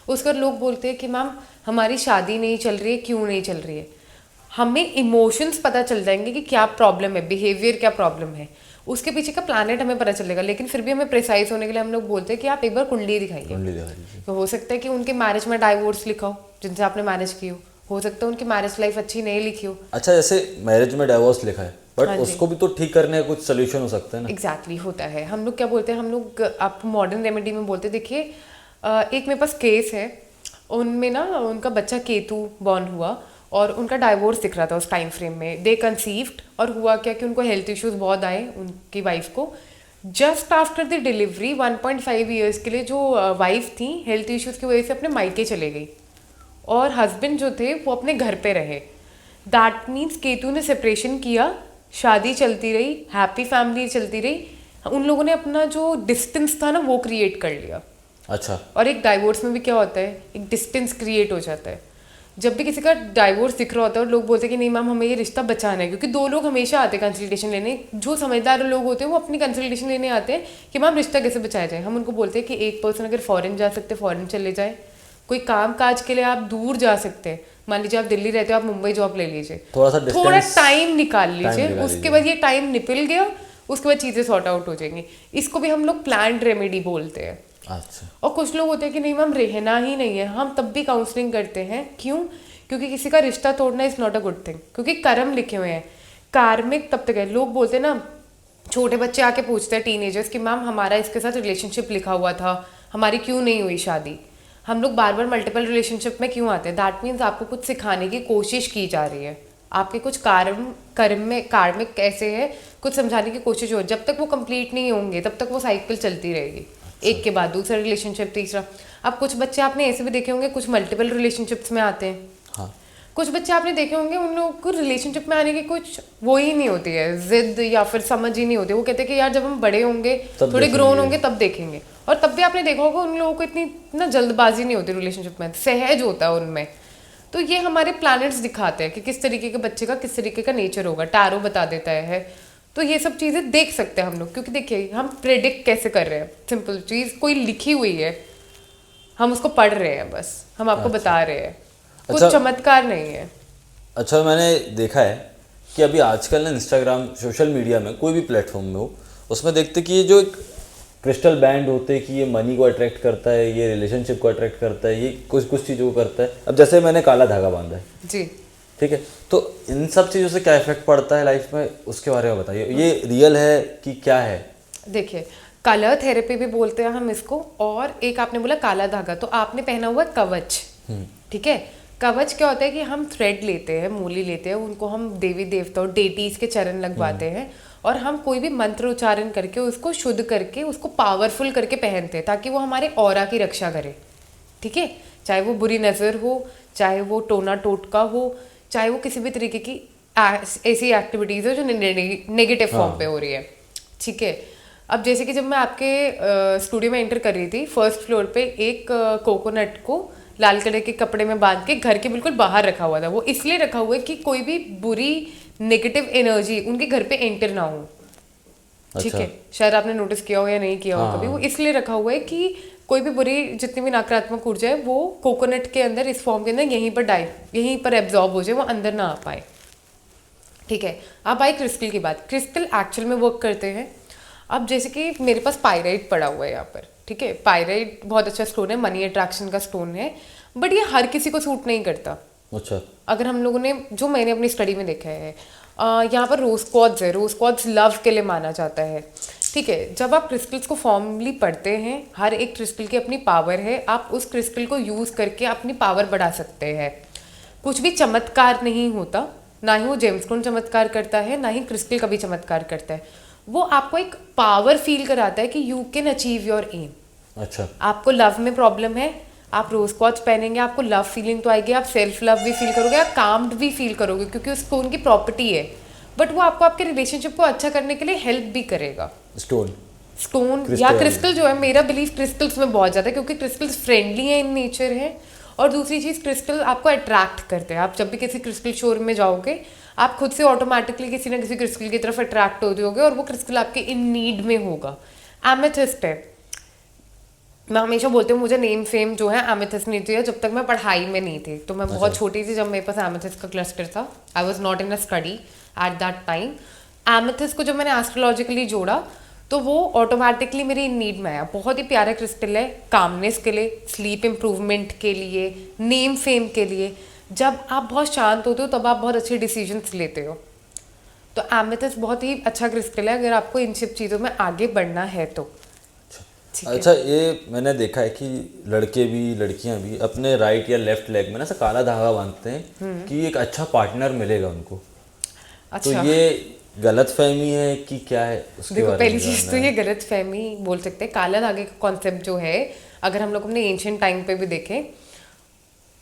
उसके बाद लोग बोलते हैं कि मैम हमारी शादी नहीं चल रही है, क्यों नहीं चल रही है? हमें इमोशंस पता चल जाएंगे कि क्या प्रॉब्लम है, बिहेवियर क्या प्रॉब्लम है, उसके पीछे का प्लानट हमें पता चलेगा। लेकिन फिर भी हमें प्रिसाइज होने के लिए हम लोग बोलते हैं कि आप एक बार कुंडली दिखाइए। तो हो सकता है कि उनके मैरिज में डाइवोर्स लिखा हो जिनसे आपने मैनेज की हो सकता है उनकी मैरिज लाइफ अच्छी नहीं लिखी हो। अच्छा, जैसे मैरिज में डाइवोर्स लिखा है बट उसको भी तो ठीक करने का कुछ सोल्यूशन हो सकता है ना? एग्जैक्टली होता है। हम लोग क्या बोलते हैं, हम लोग आप मॉडर्न रेमेडी में बोलते हैं, देखिए एक मेरे पास केस है, उनमें ना उनका बच्चा केतु बॉर्न हुआ और उनका डाइवोर्स दिख रहा था उस टाइम फ्रेम में। दे कंसीव्ड और हुआ क्या कि उनको हेल्थ इश्यूज बहुत आए उनकी वाइफ को। Just after the delivery 1.5 years के लिए जो वाइफ थी हेल्थ इश्यूज की वजह से अपने मायके चले गई और हस्बैंड जो थे वो अपने घर पे रहे। दैट मीन्स केतु ने सेपरेशन किया, शादी चलती रही, हैप्पी फैमिली चलती रही, उन लोगों ने अपना जो डिस्टेंस था ना वो क्रिएट कर लिया। अच्छा। और एक डाइवोर्स में भी क्या होता है, एक डिस्टेंस क्रिएट हो जाता है। जब भी किसी का डाइवोर्स दिख रहा होता है और लोग बोलते हैं कि नहीं मैम हमें ये रिश्ता बचाना है, क्योंकि दो लोग हमेशा आते हैं कंसल्टेशन लेने, जो समझदार लोग होते हैं वो अपनी कंसल्टेशन लेने आते हैं कि मैम रिश्ता कैसे बचाया जाए। हम उनको बोलते हैं कि एक पर्सन अगर फॉरेन जा सकते फॉरेन चले जाए, कोई काम काज के लिए आप दूर जा सकते हैं, मान लीजिए आप दिल्ली रहते हो आप मुंबई जॉब ले लीजिए, थोड़ा टाइम निकाल लीजिए, उसके बाद ये टाइम निकल गया उसके बाद चीज़ें सॉर्ट आउट हो जाएंगी। इसको भी हम लोग प्लान्ड रेमेडी बोलते हैं। अच्छा। और कुछ लोग होते हैं कि नहीं मैम रहना ही नहीं है, हम तब भी काउंसलिंग करते हैं। क्यों? क्योंकि किसी का रिश्ता तोड़ना is not a good thing, क्योंकि कर्म लिखे हुए हैं, कार्मिक तब तक है। लोग बोलते हैं ना, छोटे बच्चे आके पूछते हैं टीनेजर्स कि मैम हमारा इसके साथ रिलेशनशिप लिखा हुआ था, हमारी क्यों नहीं हुई शादी? हम लोग बार बार मल्टीपल रिलेशनशिप में क्यों आते हैं? दैट मीन्स आपको कुछ सिखाने की कोशिश की जा रही है, आपके कुछ कर्म में कार्मिक कैसे है कुछ समझाने की कोशिश हो। जब तक वो कंप्लीट नहीं होंगे तब तक वो साइकिल चलती रहेगी। एक के बाद दूसरा रिलेशनशिप, तीसरा। अब कुछ बच्चे आपने ऐसे भी देखे होंगे कुछ मल्टीपल रिलेशनशिप्स में आते हैं। हाँ। कुछ बच्चे आपने देखे होंगे उन लोगों को रिलेशनशिप में आने की कुछ वो ही नहीं होती है, जिद या फिर समझ ही नहीं होती। वो कहते हैं कि यार जब हम बड़े होंगे थोड़े ग्रोन होंगे तब देखेंगे। और तब भी आपने देखा होगा उन लोगों को इतनी ना जल्दबाजी नहीं होती रिलेशनशिप में, सहज होता है उनमें। तो ये हमारे प्लैनेट्स दिखाते हैं कि किस तरीके के बच्चे का किस तरीके का नेचर होगा, टैरो बता देता है। तो ये सब चीज़ें देख सकते हैं हम लोग, क्योंकि देखिए हम प्रेडिक्ट कैसे कर रहे हैं। सिंपल चीज़ कोई लिखी हुई है, हम उसको पढ़ रहे हैं, बस हम आपको बता रहे हैं, कुछ चमत्कार नहीं है। अच्छा, मैंने देखा है कि अभी आजकल ना इंस्टाग्राम सोशल मीडिया में कोई भी प्लेटफॉर्म में हो उसमें देखते कि ये जो एक क्रिस्टल बैंड होते हैं कि ये मनी को अट्रैक्ट करता है, ये रिलेशनशिप को अट्रैक्ट करता है, ये कुछ चीज़ों को करता है। अब जैसे मैंने काला धागा बांधा है जी, ठीक है, तो इन सब चीज़ों से क्या इफेक्ट पड़ता है लाइफ में, उसके बारे में बताइए। ये रियल है कि क्या है? देखिए कलर थेरेपी भी बोलते हैं हम इसको। और एक आपने बोला काला धागा, तो आपने पहना हुआ कवच, ठीक है। कवच क्या होता है कि हम थ्रेड लेते हैं, मूली लेते हैं, उनको हम देवी देवता और डेटीज के चरण लगवाते हैं और हम कोई भी मंत्र उच्चारण करके उसको शुद्ध करके उसको पावरफुल करके पहनते हैं ताकि वो हमारे ऑरा की रक्षा करे, ठीक है। चाहे वो बुरी नज़र हो, चाहे वो टोना टोटका हो, चाहे वो किसी भी तरीके की ऐसी एक्टिविटीज़ हो जो नेगेटिव फॉर्म पे हो रही है, ठीक है। अब जैसे कि जब मैं आपके स्टूडियो में एंटर कर रही थी, फर्स्ट फ्लोर पे एक कोकोनट को लाल कलर के कपड़े में बांध के घर के बिल्कुल बाहर रखा हुआ था। वो इसलिए रखा हुआ है कि कोई भी बुरी नेगेटिव एनर्जी उनके घर पे एंटर ना हो, ठीक है। शायद आपने नोटिस किया हो या नहीं किया हो कभी। वो इसलिए रखा हुआ है कि कोई भी बुरी जितनी भी नकारात्मक ऊर्जा है वो कोकोनट के अंदर, इस फॉर्म के अंदर यहीं पर एब्जॉर्ब हो जाए, वो अंदर ना आ पाए, ठीक है। अब आई क्रिस्टल की बात। क्रिस्टल एक्चुअल में वर्क करते हैं। अब जैसे कि मेरे पास पायराइट पड़ा हुआ है यहाँ पर, ठीक है। पायराइट बहुत अच्छा स्टोन है, मनी अट्रैक्शन का स्टोन है, बट ये हर किसी को सूट नहीं करता। अच्छा। अगर हम लोगों ने, जो मैंने अपनी स्टडी में देखा है, यहाँ पर रोज क्वार्ट्ज है। रोज क्वार्ट्ज लव के लिए माना जाता है, ठीक है। जब आप क्रिस्टल्स को फॉर्मली पढ़ते हैं, हर एक क्रिस्टल की अपनी पावर है, आप उस क्रिस्टल को यूज़ करके अपनी पावर बढ़ा सकते हैं। कुछ भी चमत्कार नहीं होता, ना ही वो जेमस्टोन चमत्कार करता है, ना ही क्रिस्टल कभी चमत्कार करता है। वो आपको एक पावर फील कराता है कि you can achieve your aim. अच्छा। आपको लव में प्रॉब्लम है, आप रोज क्वार्ट्ज पहनेंगे, आपको लव फीलिंग तो आएगी, आप सेल्फ लव भी फील करोगे, आप काम्ड भी फील करोगे, क्योंकि उस स्टोन की प्रॉपर्टी है। बट वो आपको आपके रिलेशनशिप को अच्छा करने के लिए हेल्प भी करेगा। स्टोन या क्रिस्टल जो है, मेरा बिलीव क्रिस्टल्स में बहुत ज़्यादा है, क्योंकि क्रिस्टल्स फ्रेंडली हैं इन नेचर है और दूसरी चीज़, क्रिस्टल आपको अट्रैक्ट करते हैं। आप जब भी किसी क्रिस्टल शोरूम में जाओगे, आप खुद से ऑटोमेटिकली किसी ना किसी क्रिस्टल की तरफ अट्रैक्ट होते होगे और वो क्रिस्टल आपके इन नीड में होगा। एमेथिस्ट है, मैं हमेशा बोलती हूँ मुझे नेम फेम जो है एमेथिस्ट नहीं चाहिए जब तक मैं पढ़ाई में नहीं थी। तो मैं बहुत छोटी थी जब मेरे पास एमेथिस्ट का क्लस्टर था। I was not in a study at that time. Amethyst को जब मैंने एस्ट्रोलॉजिकली जोड़ा तो वो ऑटोमेटिकली मेरी नीड में आया। बहुत ही प्यारा क्रिस्टल है, कामनेस के लिए, स्लीप इम्प्रूवमेंट के लिए, नेम फेम के लिए। जब आप बहुत शांत होते हो तब आप बहुत अच्छे डिसीजंस लेते हो। तो एमेथिस्ट बहुत ही अच्छा क्रिस्टल है अगर आपको इन सब चीज़ों में आगे बढ़ना है तो। अच्छा, ये मैंने देखा है कि लड़के भी लड़कियां भी अपने राइट या लेफ्ट लेग में ना ऐसा काला धागा बांधते हैं कि एक अच्छा पार्टनर मिलेगा उनको। अच्छा, तो ये गलत फहमी है कि क्या है उसके देखो बारे पहली में चीज जानना तो है। ये गलत फहमी बोल सकते हैं। काला धागे का कॉन्सेप्ट जो है, अगर हम लोग अपने एंशियंट टाइम पे भी देखें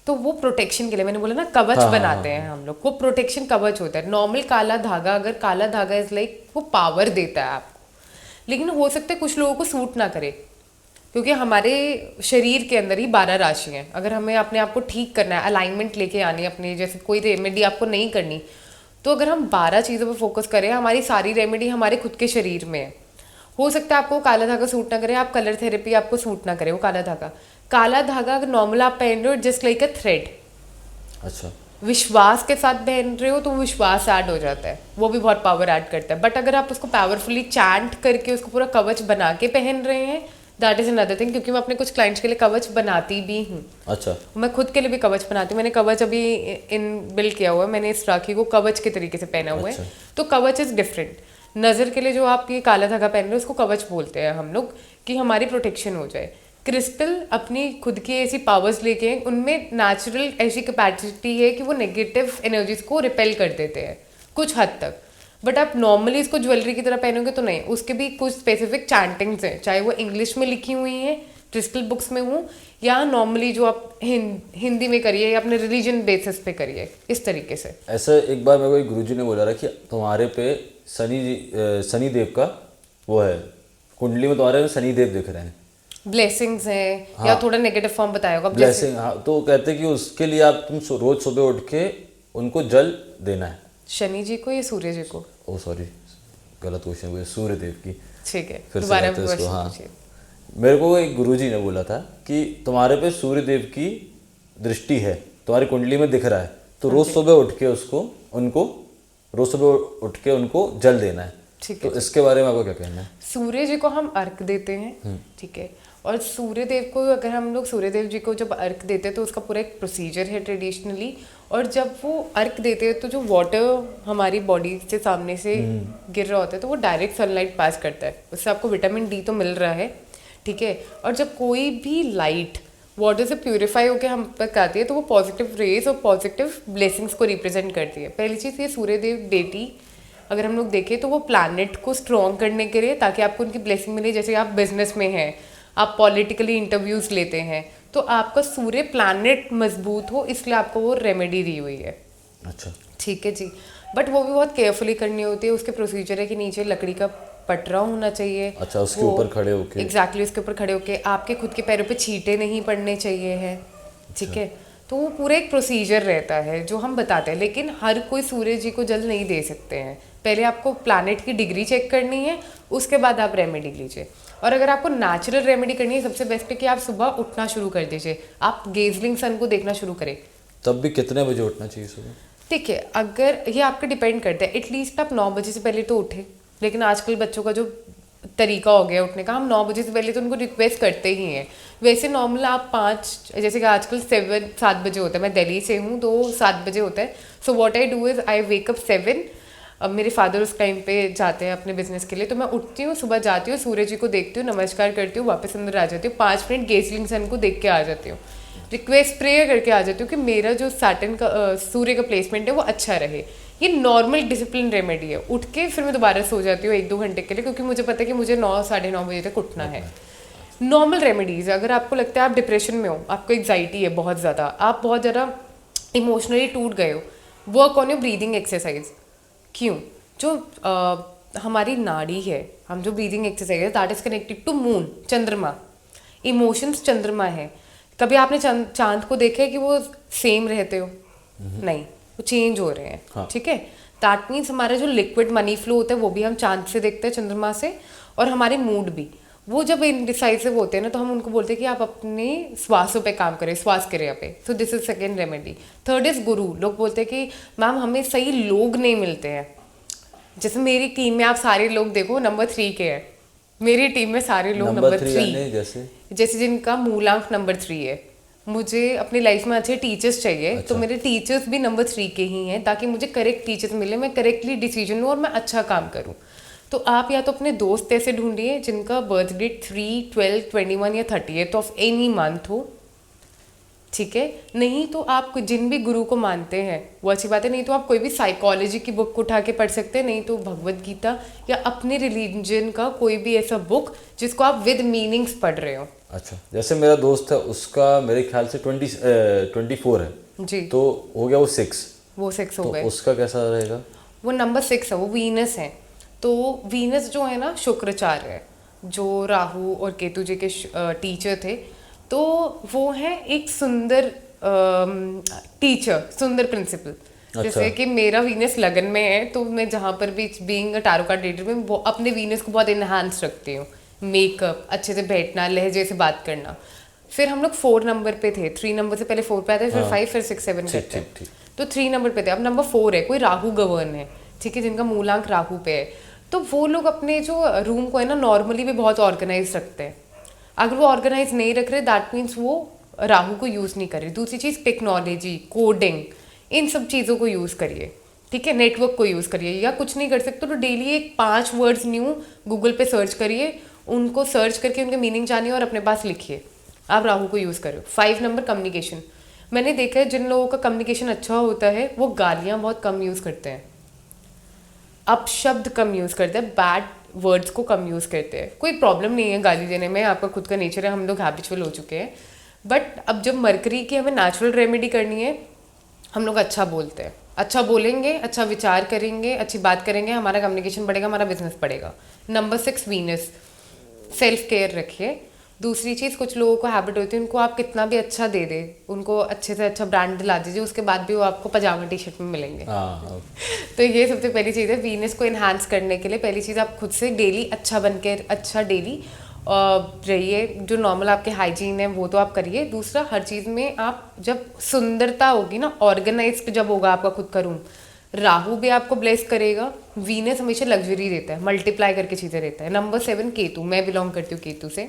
तो वो प्रोटेक्शन के लिए, मैंने बोला ना कवच बनाते हैं हम लोग, वो प्रोटेक्शन कवच होता है। नॉर्मल काला धागा, अगर काला धागा इज लाइक वो पावर देता है आपको, लेकिन हो सकता है कुछ लोगों को सूट ना करे, क्योंकि हमारे शरीर के अंदर ही 12 राशि हैं। अगर हमें अपने आप को ठीक करना है, अलाइनमेंट लेके आनी है अपनी, जैसे कोई रेमेडी आपको नहीं करनी, तो अगर हम 12 चीज़ों पर फोकस करें, हमारी सारी रेमेडी हमारे खुद के शरीर में है। हो सकता है आपको काला धागा सूट ना करे, आप कलर थेरेपी आपको सूट ना करे वो काला धागा अगर नॉर्मल आप पहन रहे हो जस्ट लाइक अ थ्रेड, अच्छा, विश्वास के साथ पहन रहे हो तो विश्वास ऐड हो जाता है, वो भी बहुत पावर ऐड करता है। बट अगर आप उसको पावरफुली चैंट करके उसको पूरा कवच बना के पहन रहे हैं, दैट इज अनदर थिंग। क्योंकि मैं अपने कुछ क्लाइंट्स के लिए कवच बनाती भी हूँ। अच्छा, मैं खुद के लिए भी कवच बनाती हूँ। मैंने कवच अभी इन बिल्ड किया हुआ है, मैंने इस राखी को कवच के तरीके से पहना हुआ है। तो कवच इज डिफरेंट। नज़र के लिए जो आप ये काला धागा पहन रहे हो उसको कवच बोलते हैं हम लोग, कि हमारी प्रोटेक्शन हो जाए। क्रिस्टल अपनी खुद की ऐसी पावर्स लेके, उनमें नेचुरल ऐसी कैपेसिटी है कि वो नेगेटिव एनर्जीज को रिपेल कर देते हैं कुछ हद तक। बट आप नॉर्मली इसको ज्वेलरी की तरह पहनोगे तो नहीं, उसके भी कुछ स्पेसिफिक चैंटिंग्स हैं, चाहे वो इंग्लिश में लिखी हुई हैं क्रिस्टल बुक्स में हूँ, या नॉर्मली जो आप हिंदी में करिए या अपने रिलीजन बेसिस पे करिए, इस तरीके से। ऐसा एक बार मेरे को एक गुरुजी ने बोला था कि तुम्हारे पे शनि देव का वो है, कुंडली में तुम्हारे में शनि देव दिख रहे हैं, ब्लेसिंग्स हैं। हाँ, या थोड़ा नेगेटिव फॉर्म बताया होगा ब्लेसिंग। हाँ, तो कहते हैं कि उसके लिए आप तुम रोज सुबह उठ के उनको जल देना है। शनि जी को या सूर्य जी को? ओ सॉरी, गलत क्वेश्चन हुआ, सूर्य देव की। ठीक है, फिर से दोबारा करते हैं इसको। हाँ, पूछिए। मेरे को एक गुरुजी ने बोला था कि तुम्हारे पे सूर्य देव की दृष्टि है, तुम्हारी कुंडली में दिख रहा है, तो रोज सुबह उठ के उनको जल देना है। ठीक है, तो इसके बारे में आपको क्या कहना है? सूर्य जी को हम अर्घ देते हैं, ठीक है। और सूर्य देव को अगर हम लोग सूर्य देव जी को जब अर्घ देते हैं तो उसका पूरा एक प्रोसीजर है ट्रेडिशनली। और जब वो अर्घ देते हैं तो जो वाटर हमारी बॉडी से सामने से गिर रहा होता है तो वो डायरेक्ट सनलाइट पास करता है, उससे आपको विटामिन डी तो मिल रहा है, ठीक है। और जब कोई भी लाइट वाटर से प्यूरिफाई होकर हम तक आती है तो वो पॉजिटिव रेज और पॉजिटिव ब्लेसिंग्स को रिप्रेजेंट करती है। पहली चीज़ ये सूर्य देव डेटी अगर हम लोग देखें तो वो प्लैनेट को स्ट्रॉन्ग करने के लिए, ताकि आपको उनकी ब्लेसिंग मिले। जैसे आप बिजनेस में हैं, आप पॉलिटिकली इंटरव्यूज लेते हैं, तो आपका सूर्य प्लैनेट मजबूत हो, इसलिए आपको वो रेमेडी दी हुई है। अच्छा, ठीक है जी। बट वो भी बहुत केयरफुली करनी होती है। उसके प्रोसीजर है कि नीचे लकड़ी का पटरा होना चाहिए। अच्छा, उसके ऊपर खड़े होके। एग्जैक्टली, उसके ऊपर खड़े होके आपके खुद के पैरों पे छींटे नहीं पड़ने चाहिए है, ठीक है। तो वो पूरा एक प्रोसीजर रहता है जो हम बताते हैं, लेकिन हर कोई सूर्य जी को जल नहीं दे सकते हैं। पहले आपको प्लैनेट की डिग्री चेक करनी है, उसके बाद आप रेमेडी लीजिए। और अगर आपको नेचुरल रेमेडी करनी है, सबसे बेस्ट है कि आप सुबह उठना शुरू कर दीजिए, आप गेजलिंग सन को देखना शुरू करें। तब भी कितने बजे उठना चाहिए सुबह? ठीक है, अगर ये आपका डिपेंड करता है, एटलीस्ट आप 9 बजे से पहले तो उठे। लेकिन आजकल बच्चों का जो तरीका हो गया उठने का, हम 9 बजे से पहले तो उनको रिक्वेस्ट करते ही हैं। वैसे नॉर्मल आप 5, जैसे कि आजकल 7 बजे होता है, मैं दिल्ली से हूँ तो 7 बजे होता है। So what I do is I wake up 7। अब मेरे फादर उस टाइम पे जाते हैं अपने बिजनेस के लिए, तो मैं उठती हूँ, सुबह जाती हूँ, सूर्य जी को देखती हूँ, नमस्कार करती हूँ, वापस अंदर आ जाती हूँ, 5 मिनट गेजलिंग सन को देख के आ जाती हूँ, रिक्वेस्ट प्रेयर करके आ जाती हूँ कि मेरा जो सैटर्न का सूर्य का प्लेसमेंट है वो अच्छा रहे। ये नॉर्मल डिसिप्लिन रेमेडी है। उठ के फिर मैं दोबारा सो जाती हूँ 1-2 घंटे के लिए, क्योंकि मुझे पता है कि मुझे 9 साढ़े 9 बजे तक उठना है। नॉर्मल रेमेडीज, अगर आपको लगता है आप डिप्रेशन में हो, आपको एग्जाइटी है बहुत ज़्यादा, आप बहुत ज़्यादा इमोशनली टूट गए हो, work on your breathing exercise. क्यों? जो हमारी नाड़ी है, हम जो ब्रीदिंग एक्सरसाइज है that is connected to moon, चंद्रमा। इमोशंस चंद्रमा है। कभी आपने चांद को देखा है कि वो सेम रहते हो? नहीं, वो चेंज हो रहे हैं। हाँ। ठीक है, दैट मीन्स हमारा जो लिक्विड मनी फ्लो होता है वो भी हम चांद से देखते हैं, चंद्रमा से, और हमारे मूड भी। वो जब इनडिसाइसिव होते हैं ना, तो हम उनको बोलते हैं कि आप अपने श्वासों पे काम करें, श्वास क्रिया पे। तो this is second remedy. Third is गुरु। लोग बोलते हैं कि मैम हमें सही लोग नहीं मिलते हैं। जैसे मेरी टीम में आप सारे लोग देखो नंबर 3 के हैं, मेरी टीम में सारे लोग नंबर 3, यानी जैसे जिनका मूलांक नंबर 3 है। मुझे अपनी लाइफ में अच्छे टीचर्स चाहिए। अच्छा। तो मेरे टीचर्स भी नंबर 3 के ही हैं, ताकि मुझे करेक्ट टीचर्स मिले, मैं करेक्टली डिसीजन लूँ और मैं अच्छा काम करूँ। तो आप या तो अपने दोस्त ऐसे ढूंढिए जिनका बर्थ डेट 3, 12, 21 या 30th ऑफ एनी मंथ हो। ठीक है, नहीं तो आप जिन भी गुरु को मानते हैं वो अच्छी बात है, नहीं तो आप कोई भी साइकोलॉजी की बुक उठा के पढ़ सकते हैं, नहीं तो भगवत गीता या अपने रिलीजन का कोई भी ऐसा बुक जिसको आप विद मीनिंग्स पढ़ रहे हो। अच्छा, जैसे मेरा दोस्त है उसका मेरे ख्याल से 24 है जी, तो हो गया वो 6, वो 6 हो तो गए। उसका कैसा रहेगा? वो नंबर 6 है, वो वीनस है। तो वीनस जो है ना शुक्राचार्य है, जो राहु और केतु जी के टीचर थे। तो वो है एक सुंदर टीचर, सुंदर प्रिंसिपल। अच्छा। जैसे कि मेरा वीनस लगन में है, तो मैं जहाँ पर भी being a tarot card reader में अपने वीनस को बहुत इनहांस रखती हूँ। मेकअप, अच्छे से बैठना, लहजे से बात करना। फिर हम लोग 4 नंबर पे थे, 3 नंबर से पहले 4 पे आते हैं, फिर 5, फिर 6, 7 करते हैं। तो 3 नंबर पे थे, अब नंबर 4 है, कोई राहु गवर्न है, ठीक है, जिनका मूलांक राहु पे है। तो वो लोग अपने जो रूम को है ना नॉर्मली भी बहुत ऑर्गेनाइज रखते हैं। अगर वो ऑर्गेनाइज नहीं रख रहे, दैट मीन्स वो राहु को यूज़ नहीं कर रहे। दूसरी चीज़ टेक्नोलॉजी, कोडिंग, इन सब चीज़ों को यूज़ करिए। ठीक है, नेटवर्क को यूज़ करिए, या कुछ नहीं कर सकते तो डेली एक 5 वर्ड्स न्यू गूगल पे सर्च करिए, उनको सर्च करके उनके मीनिंग जानिए और अपने पास लिखिए। आप राहु को यूज़ करो। 5 नंबर कम्युनिकेशन। मैंने देखा है जिन लोगों का कम्युनिकेशन अच्छा होता है वो गालियाँ बहुत कम यूज़ करते हैं, अपशब्द कम यूज़ करते हैं, बैड वर्ड्स को कम यूज़ करते हैं। कोई प्रॉब्लम नहीं है गाली देने में, आपका खुद का नेचर है, हम लोग हैबिचुअल हो चुके हैं। बट अब जब मरकरी की हमें नेचुरल रेमेडी करनी है, हम लोग अच्छा बोलते हैं, अच्छा बोलेंगे, अच्छा विचार करेंगे, अच्छी बात करेंगे, हमारा कम्युनिकेशन बढ़ेगा, हमारा बिजनेस बढ़ेगा। नंबर 6 वीनस, सेल्फ केयर रखिए। दूसरी चीज़, कुछ लोगों को हैबिट होती है, उनको आप कितना भी अच्छा दे दे, उनको अच्छे से अच्छा ब्रांड दिला दीजिए, उसके बाद भी वो आपको पजामा टी शर्ट में मिलेंगे। तो ये सबसे पहली चीज़ है वीनस को इन्हांस करने के लिए। पहली चीज़, आप खुद से डेली अच्छा बन के अच्छा डेली रहिए, जो नॉर्मल आपके हाइजीन है वो तो आप करिए। दूसरा, हर चीज़ में आप जब सुंदरता होगी ना, ऑर्गेनाइज्ड जब होगा आपका खुद का रूम, राहु भी आपको ब्लेस करेगा। वीनस हमेशा लग्जरी देता है, मल्टीप्लाई करके चीज़ें देता है। नंबर 7 केतु, मैं बिलोंग करती हूँ केतु से।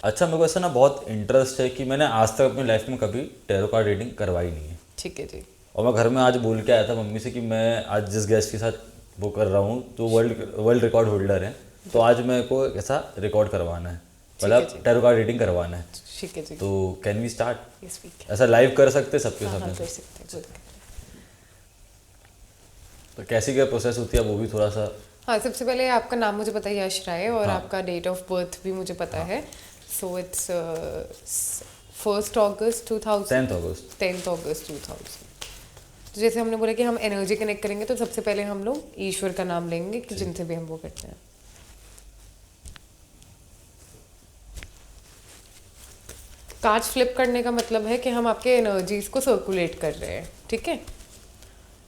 अच्छा, मेरे को ऐसा ना बहुत इंटरेस्ट है कि मैंने आज तक अपनी लाइफ में कभी टैरो कार्ड रीडिंग करवाई नहीं है। ठीक है जी। और मैं घर में आज बोल के आया था मम्मी से कि मैं आज जिस गेस्ट के साथ वो कर रहा हूँ तो वर्ल्ड रिकॉर्ड होल्डर है, तो आज मेरे को ऐसा रिकॉर्ड करवाना है, मतलब टैरो कार्ड रीडिंग करवाना है। ठीक है जी। तो can we start? Yes, we can. ऐसा लाइव कर सकते सबके हाँ, सामने? कर सकते हैं। तो कैसी क्या प्रोसेस होती है वो भी थोड़ा सा? हाँ, सबसे पहले आपका नाम मुझे पता है, यश राय, और हाँ। आपका डेट ऑफ बर्थ भी मुझे पता है। So it's 1 August 2000, 10th August 10th अगस्त 2000। तो जैसे हमने बोला कि हम एनर्जी कनेक्ट करेंगे, तो सबसे पहले हम लोग ईश्वर का नाम लेंगे कि जिनसे भी हम वो करते हैं। कार्ड्स फ्लिप करने का मतलब है कि हम आपके एनर्जीज को सर्कुलेट कर रहे हैं। ठीक है,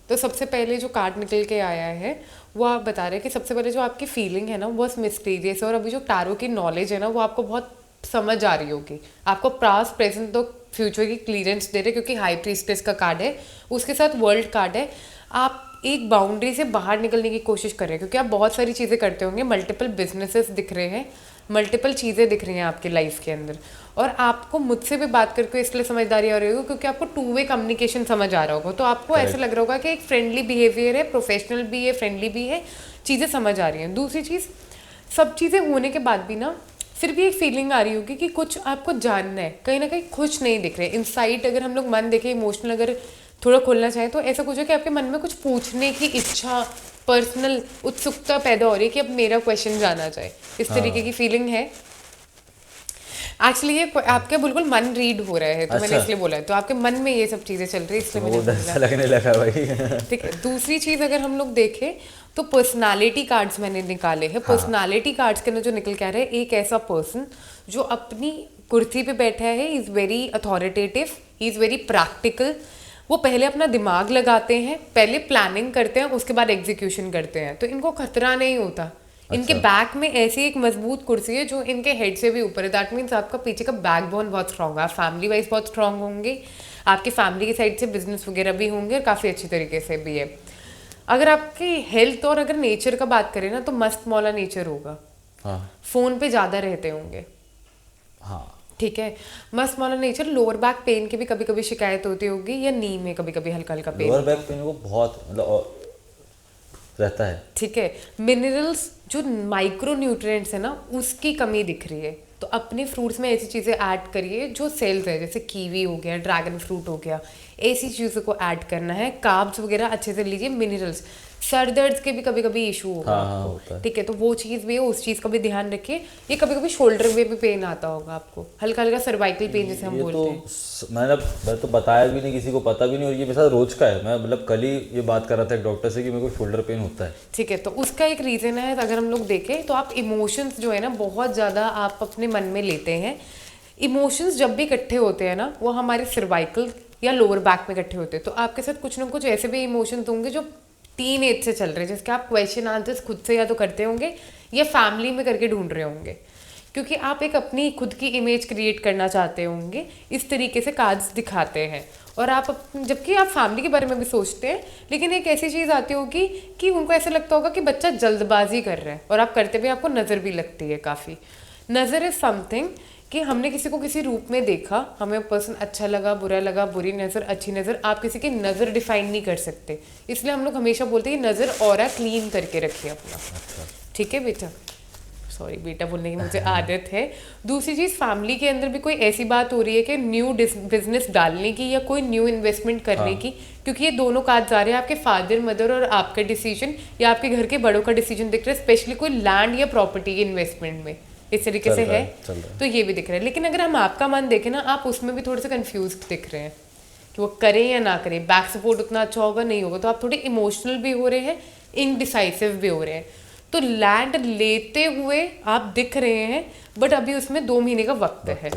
तो सबसे पहले जो कार्ड निकल के आया है वो आप बता रहे हैं कि सबसे पहले जो आपकी फीलिंग है ना वो बहुत मिस्टीरियस है, और अभी जो टैरो की नॉलेज है ना वो आपको बहुत समझ आ रही होगी। आपको पास्ट, प्रेजेंट तो फ्यूचर की क्लियरेंस दे रहे, क्योंकि हाई प्रीस्टेस का कार्ड है, उसके साथ वर्ल्ड कार्ड है। आप एक बाउंड्री से बाहर निकलने की कोशिश कर रहे हैं, क्योंकि आप बहुत सारी चीज़ें करते होंगे, मल्टीपल बिजनेसेस दिख रहे हैं, मल्टीपल चीज़ें दिख रही हैं आपके लाइफ के अंदर, और आपको मुझसे भी बात करके इसलिए समझदारी आ रही होगी क्योंकि आपको 2 वे कम्युनिकेशन समझ आ रहा होगा। तो आपको ऐसा लग रहा होगा कि एक फ्रेंडली बिहेवियर है, प्रोफेशनल भी है, फ्रेंडली भी है, चीज़ें समझ आ रही हैं। दूसरी चीज़, सब चीज़ें होने के बाद भी ना फिर भी एक फीलिंग आ रही होगी कि कुछ आपको जानना है, कहीं ना कहीं खुश नहीं दिख रहे। इनसाइट अगर हम लोग मन देखें, इमोशनल अगर थोड़ा खोलना चाहें, तो ऐसा कुछ है कि आपके मन में कुछ पूछने की इच्छा, पर्सनल उत्सुकता पैदा हो रही है कि अब मेरा क्वेश्चन जाना जाए, इस तरीके की फीलिंग है। एक्चुअली ये आपका बिल्कुल मन रीड हो रहा है, तो मैंने इसलिए बोला है, तो आपके मन में ये सब चीज़ें चल रही है, इसलिए मैंने बोला। लगने लगा भाई। ठीक है। दूसरी चीज़ अगर हम लोग देखें तो पर्सनालिटी कार्ड्स मैंने निकाले हैं। पर्सनालिटी कार्ड्स के अंदर जो निकल के आ रहे हैं, एक ऐसा पर्सन जो अपनी कुर्सी पे बैठा है, he is very authoritative, he is very practical. वो पहले अपना दिमाग लगाते हैं, पहले प्लानिंग करते हैं, उसके बाद एग्जीक्यूशन करते हैं, तो इनको खतरा नहीं होता। इनके बैक में ऐसी एक मजबूत कुर्सी है जो इनके हेड से भी ऊपर है। दैट मीन्स आपका पीछे का बैकबोन बहुत स्ट्रांग है, आप फैमिली वाइज बहुत स्ट्रांग होंगे, आपकी फैमिली की साइड से बिजनेस वगैरह भी होंगे और काफ़ी अच्छी तरीके से भी है। अगर आपकी हेल्थ और अगर नेचर का बात करें ना, तो मस्त मौला नेचर होगा। हाँ फ़ोन पे ज़्यादा रहते होंगे, हाँ ठीक है, मस्त मौला नेचर। लोअर बैक पेन की भी कभी कभी शिकायत होती होगी, या नी में कभी कभी हल्का हल्का पेन, लोअर बैक पेन को बहुत मतलब रहता है। ठीक है। मिनरल्स जो माइक्रो न्यूट्रिएंट्स है ना, उसकी कमी दिख रही है, तो अपने फ्रूट्स में ऐसी चीज़ें ऐड करिए जो सेल्स है, जैसे कीवी हो गया, ड्रैगन फ्रूट हो गया, ऐसी चीज़ों को ऐड करना है। कार्ब्स वगैरह अच्छे से लीजिए, मिनरल्स। सर दर्द के भी कभी कभी इशू होगा हाँ, होता आपको, है। ठीक है, तो वो चीज़ भी है, उस चीज़ का भी ध्यान रखिए। ये कभी कभी शोल्डर में भी पेन आता होगा आपको, हल्का हल्का सर्वाइकल पेन जैसे हम ये बोलते तो हैं। मैं तो बताया भी नहीं, किसी को पता भी नहीं, और ये मेरे साथ रोज का है। मैं मतलब कल ही ये बात कर रहा था एक डॉक्टर से कि मेरे को शोल्डर पेन होता है। ठीक है, तो उसका एक रीज़न है, अगर हम लोग देखें तो आप इमोशंस जो है ना बहुत ज़्यादा आप अपने मन में लेते हैं। इमोशंस जब भी इकट्ठे होते हैं ना, वो हमारे सर्वाइकल या लोअर बैक में इकट्ठे होते हैं। तो आपके साथ कुछ ना कुछ ऐसे भी इमोशंस होंगे जो टीन एज से चल रहे हैं, जिसके आप क्वेश्चन आंसर्स खुद से या तो करते होंगे या फैमिली में करके ढूंढ रहे होंगे, क्योंकि आप एक अपनी खुद की इमेज क्रिएट करना चाहते होंगे, इस तरीके से कार्ड्स दिखाते हैं। और आप जबकि आप फैमिली के बारे में भी सोचते हैं, लेकिन एक ऐसी चीज़ आती होगी कि उनको ऐसा लगता होगा कि बच्चा जल्दबाजी कर रहा है, और आप करते भी आपको नज़र भी लगती है काफ़ी। नज़र इज़ समथिंग कि हमने किसी को किसी रूप में देखा, हमें पर्सन अच्छा लगा, बुरा लगा, बुरी नज़र, अच्छी नज़र, आप किसी की नज़र डिफाइन नहीं कर सकते। इसलिए हम लोग हमेशा बोलते हैं कि नज़र ऑरा क्लीन करके रखिए अपना, ठीक है बेटा। सॉरी बेटा बोलने की मुझे आदत है। दूसरी चीज़, फैमिली के अंदर भी कोई ऐसी बात हो रही है कि न्यू बिजनेस डालने की या कोई न्यू इन्वेस्टमेंट करने की, क्योंकि ये दोनों कार्ड आ रहे हैं, आपके फादर मदर और आपका डिसीजन या आपके घर के बड़ों का डिसीजन दिख रहा है, स्पेशली कोई लैंड या प्रॉपर्टी के इन्वेस्टमेंट में, इस तरीके से है, तो ये भी दिख रहा है। लेकिन अगर हम आपका मन देखें ना, आप उसमें भी थोड़े से कंफ्यूज दिख रहे हैं कि वो करें या ना करें, बैक सपोर्ट उतना अच्छा होगा नहीं होगा, तो आप थोड़े इमोशनल भी हो रहे हैं, इनडिसाइसिव भी हो रहे हैं। तो लैंड लेते हुए आप दिख रहे हैं, बट अभी उसमें 2 महीने का वक्त है।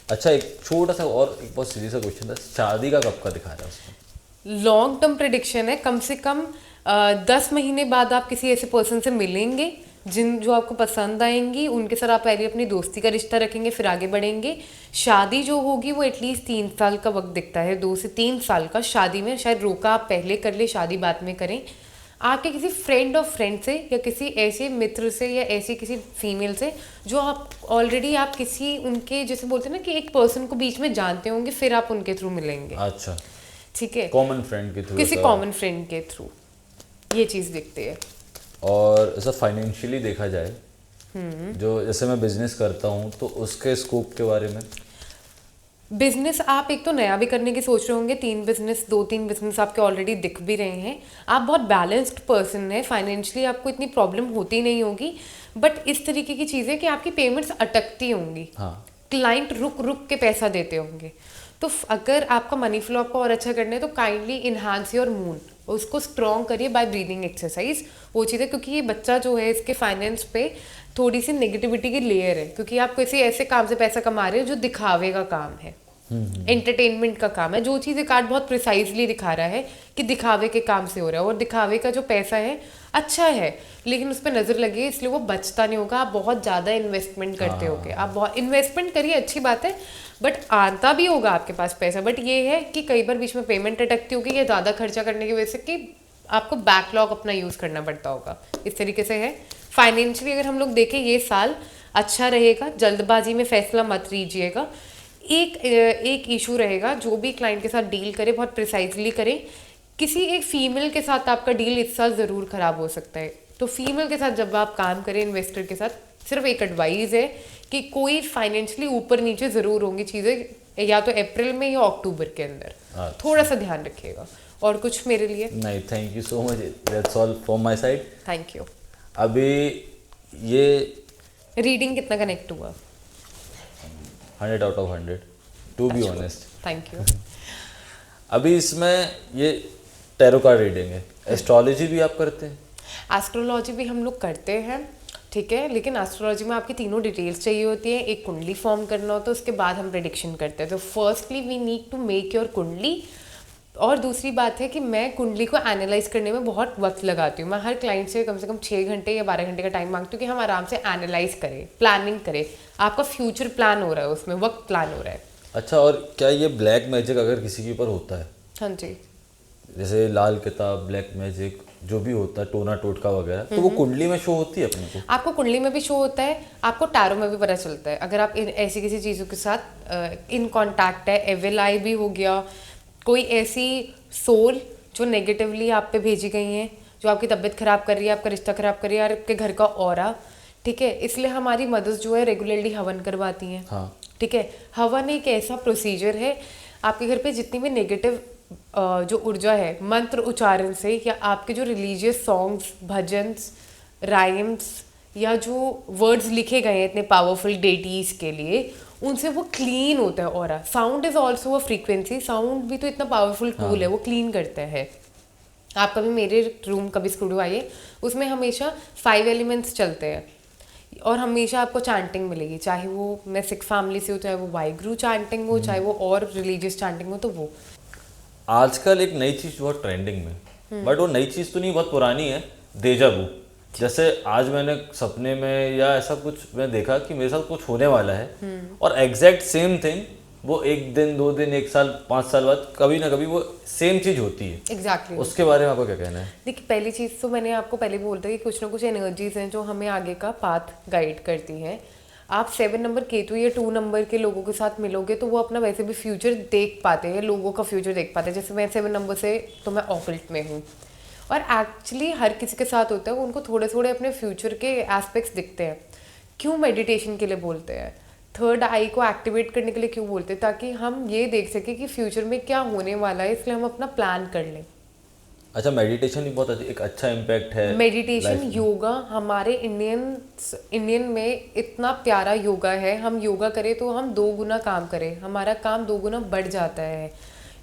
अच्छा, एक छोटा सा और एक बहुत सीरियस सा क्वेश्चन था, शादी का कब का दिखा रहा है उसमें? लॉन्ग टर्म प्रिडिक्शन है, कम से कम 10 महीने बाद आप किसी ऐसे पर्सन से मिलेंगे जो आपको पसंद आएंगी, उनके साथ आप पहले अपनी दोस्ती का रिश्ता रखेंगे, फिर आगे बढ़ेंगे। शादी जो होगी वो एटलीस्ट 3 साल का वक्त दिखता है, 2 से 3 साल का। शादी में शायद रोका आप पहले कर ले, शादी बाद में करें। आपके किसी फ्रेंड ऑफ फ्रेंड से या किसी ऐसे मित्र से या ऐसी किसी फीमेल से जो आप ऑलरेडी आप किसी उनके, जैसे बोलते हैं ना कि एक पर्सन को बीच में जानते होंगे, फिर आप उनके थ्रू मिलेंगे। अच्छा, ठीक है, कॉमन फ्रेंड के थ्रू, किसी कॉमन फ्रेंड के थ्रू ये चीज़ दिखती है। और ऐसा फाइनेंशियली देखा जाए, जो जैसे मैं बिजनेस करता हूँ, तो उसके स्कोप के बारे में? बिजनेस आप एक तो नया भी करने की सोच रहे होंगे, 2-3 बिजनेस आपके ऑलरेडी दिख भी रहे हैं। आप बहुत बैलेंस्ड पर्सन है, फाइनेंशियली आपको इतनी प्रॉब्लम होती नहीं होगी, बट इस तरीके की चीज़ें कि आपकी पेमेंट्स अटकती होंगी, हाँ। क्लाइंट रुक रुक के पैसा देते होंगे। तो अगर आपका मनी फ्लो आपको और अच्छा करना है, तो काइंडली इन्हांस योर मून, उसको स्ट्रॉन्ग करिए बाय ब्रीदिंग एक्सरसाइज, वो चीज़ है। क्योंकि ये बच्चा जो है, इसके फाइनेंस पे थोड़ी सी नेगेटिविटी की लेयर है, क्योंकि आप किसी ऐसे काम से पैसा कमा रहे हो जो दिखावे का काम है, एंटरटेनमेंट का काम है। जो चीज़ एक कार्ड बहुत प्रिसाइजली दिखा रहा है कि दिखावे के काम से हो रहा है, और दिखावे का जो पैसा है अच्छा है, लेकिन उस पर नज़र लगी है, इसलिए वो बचता नहीं होगा। आप बहुत ज़्यादा इन्वेस्टमेंट करते होगे, आप बहुत इन्वेस्टमेंट करिए, अच्छी बात है, बट आता भी होगा आपके पास पैसा। बट ये है कि कई बार बीच में पेमेंट अटकती होगी या ज़्यादा खर्चा करने की वजह से कि आपको बैकलॉग अपना यूज़ करना पड़ता होगा, इस तरीके से है। फाइनेंशियली अगर हम लोग देखें, ये साल अच्छा रहेगा, जल्दबाजी में फैसला मत लीजिएगा। एक इशू रहेगा, जो भी क्लाइंट के साथ डील करे बहुत प्रिसाइजली करें। किसी एक फीमेल के साथ आपका डील इस साल ज़रूर ख़राब हो सकता है, तो फीमेल के साथ जब आप काम करें इन्वेस्टर के साथ, सिर्फ एक एडवाइस है कि कोई फाइनेंशियली ऊपर नीचे ज़रूर होंगी चीज़ें, या तो अप्रैल में या अक्टूबर के अंदर। थोड़ा सा ध्यान रखिएगा। और कुछ मेरे लिए? नहीं, thank you so much, that's all from my side. Thank you. अभी ये रीडिंग कितना कनेक्ट हुआ? 100 out of 100 to be honest. Thank you. अभी इसमें ये टैरो कार्ड रीडिंग है, एस्ट्रोलॉजी भी आप करते हैं? एस्ट्रोलॉजी भी हम लोग करते हैं, ठीक है, लेकिन एस्ट्रोलॉजी में आपकी तीनों डिटेल्स चाहिए होती है। एक कुंडली फॉर्म करना होता है, उसके बाद हम प्रेडिक्शन करते हैं। तो firstly we need to make your kundli. और दूसरी बात है कि मैं कुंडली को एनालाइज करने में बहुत वक्त लगाती हूँ। मैं हर क्लाइंट से कम 6 घंटे या 12 घंटे का टाइम मांगती हूँ कि हम आराम से एनालाइज करें, प्लानिंग करें। आपका फ्यूचर प्लान हो रहा है, उसमें वक्त प्लान हो रहा है। अच्छा, और क्या ये ब्लैक मैजिक अगर किसी के ऊपर होता है, हाँ जी, जैसे लाल किताब, ब्लैक मैजिक जो भी होता है, टोना टोटका वगैरह, तो वो कुंडली में शो होती है अपने को? आपको कुंडली में भी शो होता है, आपको टैरो में भी पता चलता है। अगर आप ऐसी किसी चीज़ों के साथ इन कांटेक्ट है, एविल आई भी हो गया, कोई ऐसी सोल जो नेगेटिवली आप पे भेजी गई हैं, जो आपकी तबीयत खराब कर रही है, आपका रिश्ता खराब कर रही है, आपके घर का ऑरा, ठीक है। इसलिए हमारी मदर्स जो है रेगुलरली हवन करवाती हैं। हाँ। ठीक है, हवन एक ऐसा प्रोसीजर है, आपके घर पे जितनी भी नेगेटिव जो ऊर्जा है, मंत्र उच्चारण से या आपके जो रिलीजियस सॉन्ग्स, भजन्स, राइम्स या जो वर्ड्स लिखे गए हैं इतने पावरफुल डेटीज के लिए, उनसे वो क्लीन होता है। और sound is also a frequency, sound भी तो इतना पावरफुल टूल है, वो क्लीन करता है। आप कभी मेरे रूम कभी स्टूडियो आइए, उसमें हमेशा 5 एलिमेंट्स चलते हैं और हमेशा आपको चैंटिंग मिलेगी, चाहे वो मैं सिख फैमिली से हो, चाहे वो वाहिगुरु चैंटिंग हो, चाहे वो और रिलीजियस चैंटिंग हो। तो वो आजकल एक नई चीज़ बहुत ट्रेंडिंग में, बट वो नई चीज़ तो नहीं, बहुत पुरानी है, देजा वू। जैसे आज मैंने सपने में या ऐसा कुछ मैं देखा कि मेरे साथ कुछ होने वाला है, और एग्जैक्ट सेम थिंग वो 1 दिन 2 दिन 1 साल 5 साल बाद कभी ना कभी वो सेम चीज़ होती है। एग्जैक्टली उसके बारे में आपका क्या कहना है? देखिए, पहली चीज़ तो मैंने आपको पहले बोल दिया कि कुछ ना कुछ एनर्जीज हैं जो हमें आगे का पाथ गाइड करती हैं। आप 7 नंबर केतु या 2 नंबर के लोगों के साथ मिलोगे तो वो अपना वैसे भी फ्यूचर देख पाते हैं, लोगों का फ्यूचर देख पाते हैं। जैसे मैं 7 नंबर से, तो मैं ऑकल्ट में हूँ, और एक्चुअली हर किसी के साथ होता है, उनको थोड़े थोड़े अपने फ्यूचर के एस्पेक्ट्स दिखते हैं। क्यों मेडिटेशन के लिए बोलते हैं, थर्ड आई को एक्टिवेट करने के लिए क्यों बोलते हैं, ताकि हम ये देख सकें कि फ्यूचर में क्या होने वाला है, इसलिए हम अपना प्लान कर लें। अच्छा, मेडिटेशन भी बहुत एक अच्छा इम्पैक्ट है। मेडिटेशन, योगा, हमारे इंडियन में इतना प्यारा योगा है। हम योगा करें तो हम 2 गुना काम करें, हमारा काम 2 गुना बढ़ जाता है।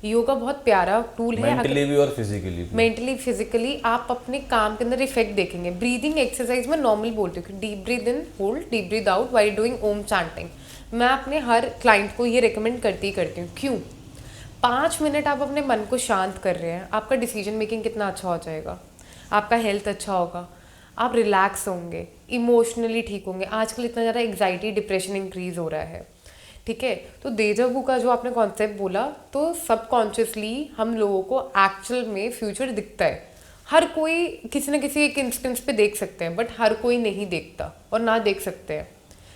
योगा बहुत प्यारा टूल है। मेंटली भी और फिजिकली भी। मेंटली फिजिकली आप अपने काम के अंदर इफेक्ट देखेंगे। ब्रीदिंग एक्सरसाइज में नॉर्मल बोलती हूँ कि deep breath in, hold, deep breath out while doing Om chanting. मैं अपने हर क्लाइंट को ये रिकमेंड करती हूँ। क्यों? 5 मिनट आप अपने मन को शांत कर रहे हैं, आपका डिसीजन मेकिंग कितना अच्छा हो जाएगा, आपका हेल्थ अच्छा होगा, आप रिलैक्स होंगे, इमोशनली ठीक होंगे। आजकल इतना ज़्यादा एग्जाइटी, डिप्रेशन इंक्रीज हो रहा है, ठीक है। तो देजा वू का जो आपने कॉन्सेप्ट बोला, तो सबकॉन्शियसली हम लोगों को एक्चुअल में फ्यूचर दिखता है। हर कोई किसी न किसी एक इंस्टेंस पे देख सकते हैं, बट हर कोई नहीं देखता और ना देख सकते हैं।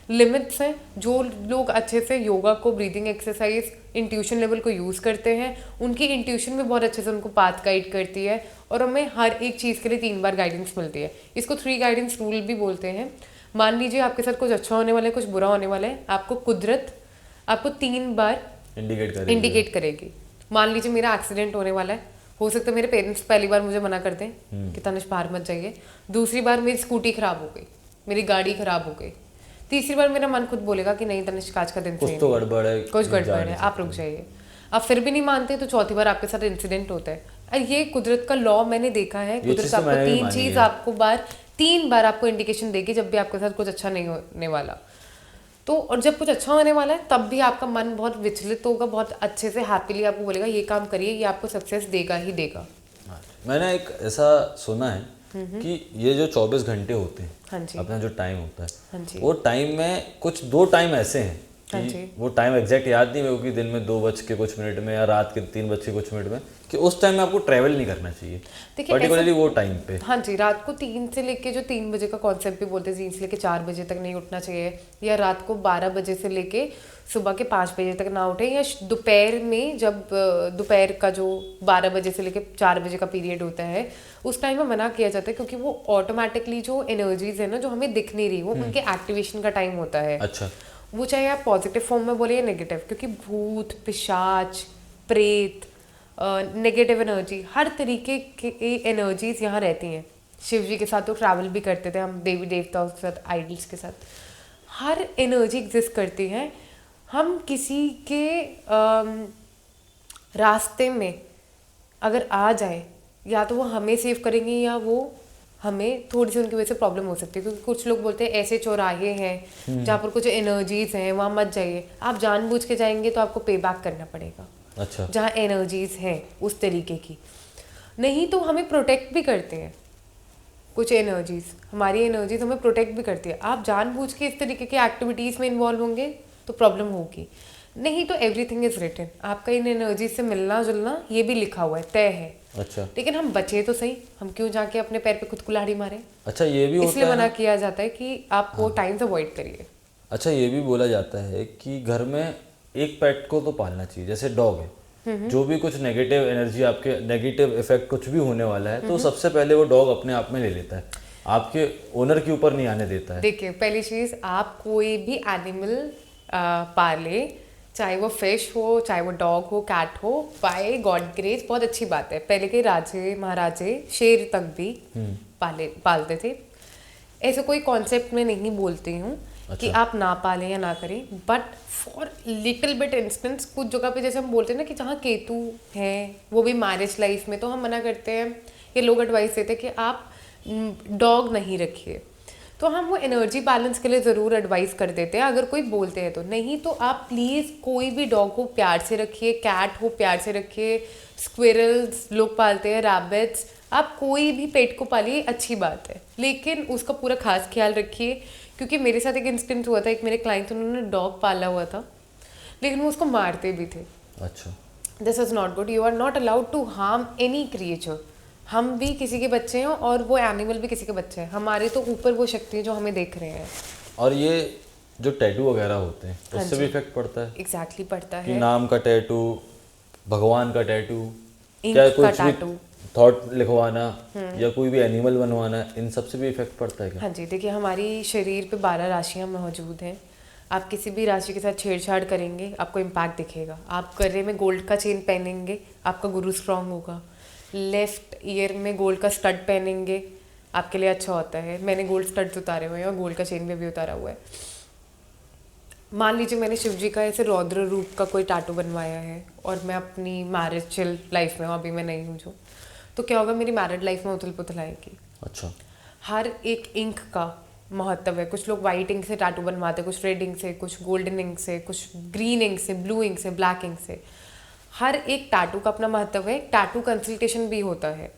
लिमिट्स हैं। जो लोग अच्छे से योगा को, ब्रीदिंग एक्सरसाइज, इंट्यूशन लेवल को यूज़ करते हैं, उनकी इंट्यूशन में बहुत अच्छे से उनको पाथ गाइड करती है, और हमें हर एक चीज़ के लिए 3 बार गाइडेंस मिलती है। इसको 3 गाइडेंस रूल भी बोलते हैं। मान लीजिए आपके साथ कुछ अच्छा होने वाला है, कुछ बुरा होने वाला है, आपको कुदरत आपको 3 बार इंडिकेट करेगी। मान लीजिए मेरा एक्सीडेंट होने वाला है, हो सकता है मेरे पेरेंट्स पहली बार मुझे मना कर दें कि तनिष बाहर मत जाइए, दूसरी बार मेरी स्कूटी खराब हो गई, मेरी गाड़ी खराब हो गई, तीसरी बार मेरा मन खुद बोलेगा कि नहीं तनिष, आज का दिन कुछ तो गड़बड़ है, कुछ गड़बड़ है, आप रुक जाइए। आप फिर भी नहीं मानते तो चौथी बार आपके साथ इंसिडेंट होता है। ये कुदरत का लॉ मैंने देखा है। कुदरत आपको 3 चीज आपको 3 बार आपको इंडिकेशन देगी जब भी आपके साथ कुछ अच्छा नहीं होने वाला। तो और जब कुछ अच्छा होने वाला है तब भी आपका मन बहुत विचलित होगा, बहुत अच्छे से हैप्पीली आपको बोलेगा ये काम करिए, ये आपको सक्सेस देगा ही देगा। मैंने एक ऐसा सुना है कि ये जो 24 घंटे होते हैं, हाँ जी, अपना जो टाइम होता है, हाँ जी, वो टाइम में कुछ 2 टाइम ऐसे हैं हाँ कि जी, वो टाइम एग्जैक्ट याद नहीं है कि दिन में 2 बज के कुछ मिनट में या रात के 3 बज के कुछ मिनट में, कि उस टाइम में आपको ट्रैवल नहीं करना चाहिए, पर्टिकुलरली वो टाइम पे। हाँ जी, रात को 3 से लेके जो 3 बजे का कॉन्सेप्ट भी बोलते हैं, 3 से लेके 4 बजे तक नहीं उठना चाहिए, या रात को 12 बजे से लेके सुबह के 5 बजे तक ना उठे, या दोपहर में जब दोपहर का जो 12 बजे से लेके 4 बजे का पीरियड होता है उस टाइम में मना किया जाता है, क्योंकि वो ऑटोमेटिकली जो एनर्जीज है ना जो हमें दिख नहीं रही, वो उनके एक्टिवेशन का टाइम होता है। अच्छा, वो चाहे आप पॉजिटिव फॉर्म में बोले या नेगेटिव, क्योंकि भूत, पिशाच, प्रेत, नेगेटिव एनर्जी, हर तरीके की एनर्जीज यहाँ रहती हैं। शिव जी के साथ तो ट्रैवल भी करते थे हम, देवी देवताओं के साथ, आइडल्स के साथ, हर एनर्जी एग्जिस्ट करती है। हम किसी के रास्ते में अगर आ जाए, या तो वो हमें सेव करेंगे या वो हमें थोड़ी सी उनकी वजह से प्रॉब्लम हो सकती है, क्योंकि कुछ लोग बोलते हैं ऐसे चौराहे हैं जहाँ पर कुछ एनर्जीज हैं वहाँ मत जाइए। आप जानबूझ के जाएंगे तो आपको पे बैक करना पड़ेगा। अच्छा। जहाँ एनर्जीज हैं उस तरीके की, नहीं तो हमें प्रोटेक्ट भी करते हैं कुछ एनर्जीज, हमारी एनर्जीज हमें प्रोटेक्ट भी करती है। आप जानबूझ के इस तरीके की एक्टिविटीज़ में इन्वॉल्व होंगे तो प्रॉब्लम होगी, नहीं तो एवरीथिंग इज रिटन। आपका इन एनर्जीज से मिलना जुलना ये भी लिखा हुआ है, तय है। अच्छा। लेकिन हम बचे तो सही, हम क्यों जाके अपने पैर पे खुद कुल्हाड़ी मारें। अच्छा, ये भी होता इसलिए है मना ना? किया जाता है कि आप वो टाइम्स अवॉइड करिए। अच्छा, ये भी बोला जाता है कि घर में एक पेट को तो पालना चाहिए, जैसे डॉग है, जो भी कुछ नेगेटिव एनर्जी, आपके नेगेटिव इफेक्ट कुछ भी होने वाला है तो सबसे पहले वो डॉग अपने आप में ले लेता है, आपके ओनर के ऊपर नहीं आने देता है। देखिए, पहली चीज़, आप कोई भी एनिमल पाले, चाहे वो फिश हो, चाहे वो डॉग हो, कैट हो, बाय गॉड ग्रेस बहुत अच्छी बात है। पहले के राजे महाराजे शेर तक भी पालते थे। ऐसे कोई कॉन्सेप्ट में नहीं बोलती हूँ कि आप ना पालें या ना करें, but for little bit instance कुछ जगह पे जैसे हम बोलते हैं ना कि जहाँ केतु है, वो भी मैरिज लाइफ में, तो हम मना करते हैं या लोग एडवाइस देते हैं कि आप डॉग नहीं रखिए। तो हम वो एनर्जी बैलेंस के लिए ज़रूर एडवाइस कर देते हैं अगर कोई बोलते हैं तो। नहीं तो आप प्लीज़ कोई भी डॉग को प्यार से रखिए, कैट हो प्यार से रखिए, स्क्विरल्स लोग पालते हैं, रैबिट्स, आप कोई भी पेट को पालिए, अच्छी बात है, लेकिन उसका पूरा खास ख्याल रखिए। क्योंकि मेरे साथ एक इंस्टेंस हुआ था, एक मेरे क्लाइंट, उन्होंने डॉग पाला हुआ था लेकिन वो उसको मारते भी थे। अच्छा। This is not good, you are not allowed to harm any creature. हम भी किसी के बच्चे हैं और वो एनिमल भी किसी के बच्चे हैं, हमारे तो ऊपर वो शक्ति है जो हमें देख रहे हैं। और ये जो टैटू वगैरह होते हैं उससे भी इफेक्ट पड़ता है? एग्जैक्टली पड़ता कि है। नाम का टैटू, भगवान का टैटू, इंक क्या का कुछ भी टैटू, थॉट लिखवाना या कोई भी एनिमल बनवाना, इन सब से भी इफेक्ट पड़ता है क्या? हाँ जी, देखिए हमारी शरीर पे 12 राशियाँ मौजूद हैं। आप किसी भी राशि के साथ छेड़छाड़ करेंगे आपको इम्पैक्ट दिखेगा। आप गले में गोल्ड का चेन पहनेंगे, आपका गुरु स्ट्रांग होगा। लेफ्ट ईयर में गोल्ड का स्टड पहनेंगे, आपके लिए अच्छा होता है। मैंने गोल्ड स्टड्स उतारे हुए हैं और गोल्ड का चेन भी अभी उतारा हुआ है। मान लीजिए मैंने शिव जी का ऐसे रौद्र रूप का कोई टैटू बनवाया है और मैं अपनी मैरिजल लाइफ में हूँ, अभी मैं नहीं हूँ जो, तो क्या होगा, मेरी मैरिड लाइफ में उथल पुथल आएगी। अच्छा। हर एक इंक का महत्व है। कुछ लोग वाइट इंक से टैटू बनवाते हैं, कुछ रेड इंक से, कुछ गोल्डन इंक से, कुछ ग्रीन इंक से, ब्लू इंक से, ब्लैक इंक से। हर एक टैटू का अपना महत्व है। टैटू कंसल्टेशन भी होता है,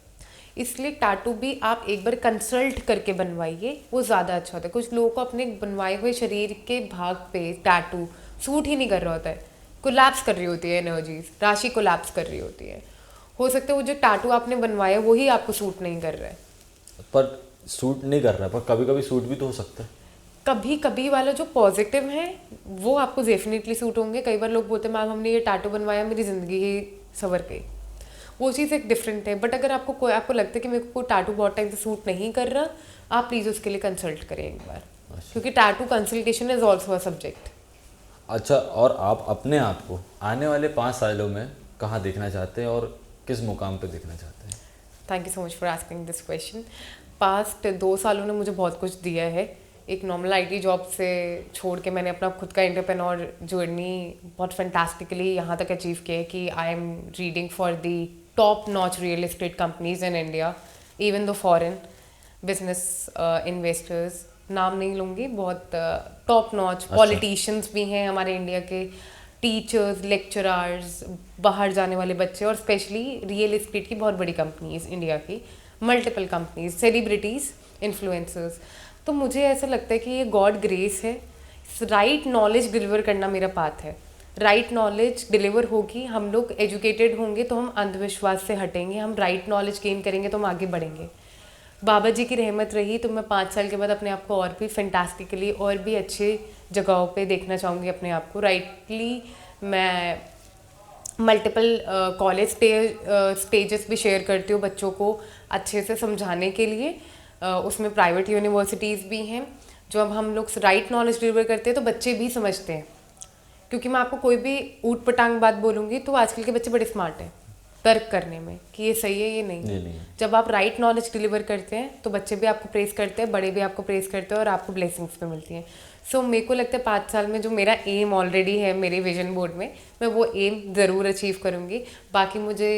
इसलिए टैटू भी आप एक बार कंसल्ट करके बनवाइए, वो ज़्यादा अच्छा होता है। कुछ लोगों को अपने बनवाए हुए शरीर के भाग पे टैटू सूट ही नहीं कर रहा होता है, कोलैप्स कर रही होती है एनर्जीज, राशि कोलैप्स कर रही होती है। हो सकता है वो जो टैटू आपने बनवाया वही आपको सूट नहीं कर रहा है। पर सूट नहीं कर रहा है, पर कभी कभी सूट भी तो हो सकता है। कभी कभी वाला जो पॉजिटिव है वो आपको डेफिनेटली सूट होंगे। कई बार लोग बोलते हैं मैम हमने ये टैटू बनवाया, मेरी ज़िंदगी ही संवर गई, वो चीज़ एक डिफरेंट है। बट अगर आपको लगता है कि मेरे को टैटू बहुत टाइम से सूट नहीं कर रहा, आप प्लीज़ उसके लिए कंसल्ट करें एक बार, क्योंकि tattoo consultation is also a subject. अच्छा, और आप अपने आप को आने वाले 5 सालों में कहाँ देखना चाहते हैं और किस मुकाम पे देखना चाहते हैं? Thank you so much for asking this question. Past 2 सालों ने मुझे बहुत कुछ दिया है। एक नॉर्मल आईटी जॉब से छोड़ के मैंने अपना खुद का एंटरप्रेन्योर जर्नी बहुत फैंटास्टिकली यहाँ तक अचीव किया है कि I am reading for the top notch real estate companies in India, even the foreign business investors, नाम नहीं लूँगी, बहुत टॉप नॉच पॉलिटिशियंस भी हैं हमारे इंडिया के, टीचर्स, लेक्चरर्स, बाहर जाने वाले बच्चे, और स्पेशली रियल एस्टेट की बहुत बड़ी कंपनीज इंडिया की, मल्टीपल कंपनीज, सेलिब्रिटीज़, इन्फ्लुएंसर्स। तो मुझे ऐसा लगता है कि ये गॉड ग्रेस है। राइट नॉलेज डिलीवर करना मेरा पाथ है। राइट नॉलेज डिलीवर होगी, हम लोग एजुकेटेड होंगे तो हम अंधविश्वास से हटेंगे, हम राइट नॉलेज गेन करेंगे तो हम आगे बढ़ेंगे। बाबा जी की रहमत रही तो मैं 5 साल के बाद अपने आप को और भी फैंटास्टिकली और भी अच्छे जगहों पे देखना चाहूँगी अपने आप को। राइटली मैं मल्टीपल कॉलेज स्टेजेस भी शेयर करती हूँ बच्चों को अच्छे से समझाने के लिए। उसमें प्राइवेट यूनिवर्सिटीज़ भी हैं जो अब हम लोग राइट नॉलेज डिलीवर करते हैं तो बच्चे भी समझते हैं। क्योंकि मैं आपको कोई भी ऊट पटांग बात बोलूँगी तो आजकल के बच्चे बड़े स्मार्ट हैं तर्क करने में कि ये सही है ये नहीं। जब आप राइट नॉलेज डिलीवर करते हैं तो बच्चे भी आपको प्रेस करते हैं, बड़े भी आपको प्रेस करते हैं और आपको ब्लेसिंग्स भी मिलती हैं। सो मेरे को लगता है 5 साल में जो मेरा एम ऑलरेडी है मेरे विजन बोर्ड में, मैं वो एम ज़रूर अचीव करूँगी। बाकी मुझे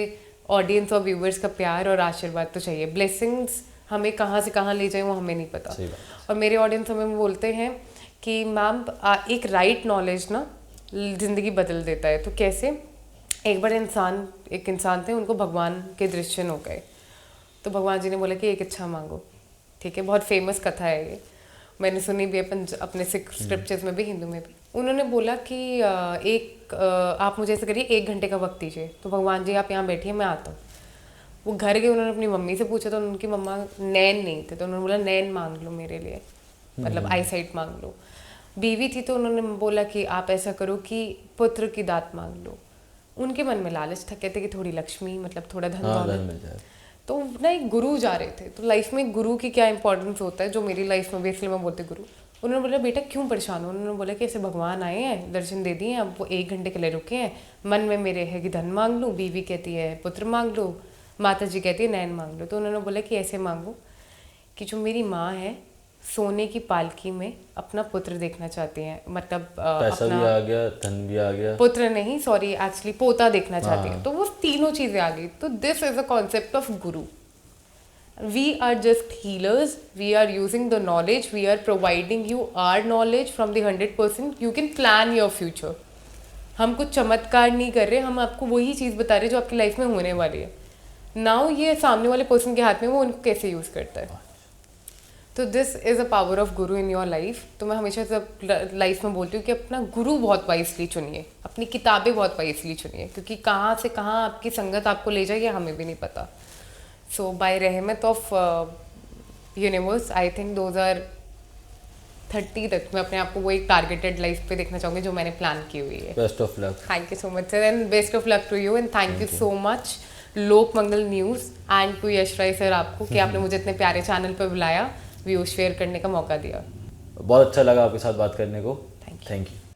ऑडियंस और व्यूवर्स का प्यार और आशीर्वाद तो चाहिए। ब्लेसिंग्स हमें कहाँ से कहाँ ले जाए वो हमें नहीं पता। सही बात। और मेरे ऑडियंस हमें बोलते हैं कि मैम एक राइट नॉलेज ना ज़िंदगी बदल देता है। तो कैसे? एक बार एक इंसान थे, उनको भगवान के दर्शन हो गए, तो भगवान जी ने बोला कि एक इच्छा मांगो। ठीक है, बहुत फेमस कथा है ये, मैंने सुनी भी है अपने सिख स्क्रिप्चर्स में भी, हिंदू में भी। उन्होंने बोला कि आप मुझे ऐसे करिए, 1 घंटे का वक्त दीजिए। तो भगवान जी आप यहाँ बैठिए, मैं आता हूँ। वो घर गए, उन्होंने अपनी मम्मी से पूछा, तो उनकी मम्मा नैन नहीं थे, तो उन्होंने बोला नैन मांग लो मेरे लिए, मतलब आई साइट मांग लो। बीवी थी तो उन्होंने बोला कि आप ऐसा करो कि पुत्र की दात मांग लो। उनके मन में लालच था, कहते कि थोड़ी लक्ष्मी, मतलब थोड़ा धन दौलत मिल जाए। तो ना एक गुरु जा रहे थे, तो लाइफ में गुरु की क्या इंपॉर्टेंस होता है, जो मेरी लाइफ में भी, इसलिए मैं बोलती गुरु। उन्होंने बोला बेटा क्यों परेशान हो? उन्होंने बोला कि ऐसे भगवान आए हैं, दर्शन दे दिए, अब वो 1 घंटे के लिए रुके हैं, मन में मेरे है कि धन मांग लूँ, बीवी कहती है पुत्र मांग लो, माता जी कहती है नैन मांग लो। तो उन्होंने बोला कि ऐसे मांगो कि जो मेरी माँ है सोने की पालकी में अपना पुत्र देखना चाहती हैं, मतलब पैसा भी आ गया, धन भी आ गया, पुत्र नहीं सॉरी एक्चुअली पोता देखना चाहती हैं। तो वो तीनों चीज़ें आ गई। तो this is a concept of Guru. We are just healers. We are using the knowledge. We are providing you our knowledge from the 100%. You can plan your future. हम कुछ चमत्कार नहीं कर रहे, हम आपको वही चीज़ बता रहे जो आपकी लाइफ में होने वाली है। नाउ ये सामने वाले पर्सन के हाथ में, वो उनको कैसे यूज़ करता है। तो this is a power of Guru in your life. तो मैं हमेशा सब लाइफ में बोलती हूँ कि अपना गुरु बहुत वाइसली चुनिए, अपनी किताबें बहुत वाइसली चुनिए, क्योंकि कहाँ से कहाँ आपकी संगत आपको ले जाए ये हमें भी नहीं पता। सो बाय रहमत ऑफ यूनिवर्स आई थिंक 2030 तक मैं अपने आप को वो एक टारगेटेड लाइफ पे देखना चाहूँगी जो मैंने प्लान की हुई है। Best of luck. Thank you so much sir, and best of luck to you, and thank you so much Lok Mangal news and to Yash Rai sir आपको कि आपने मुझे इतने प्यारे चैनल पर बुलाया, व्यूज शेयर करने का मौका दिया। बहुत अच्छा लगा आपके साथ बात करने को। Thank you. Thank you.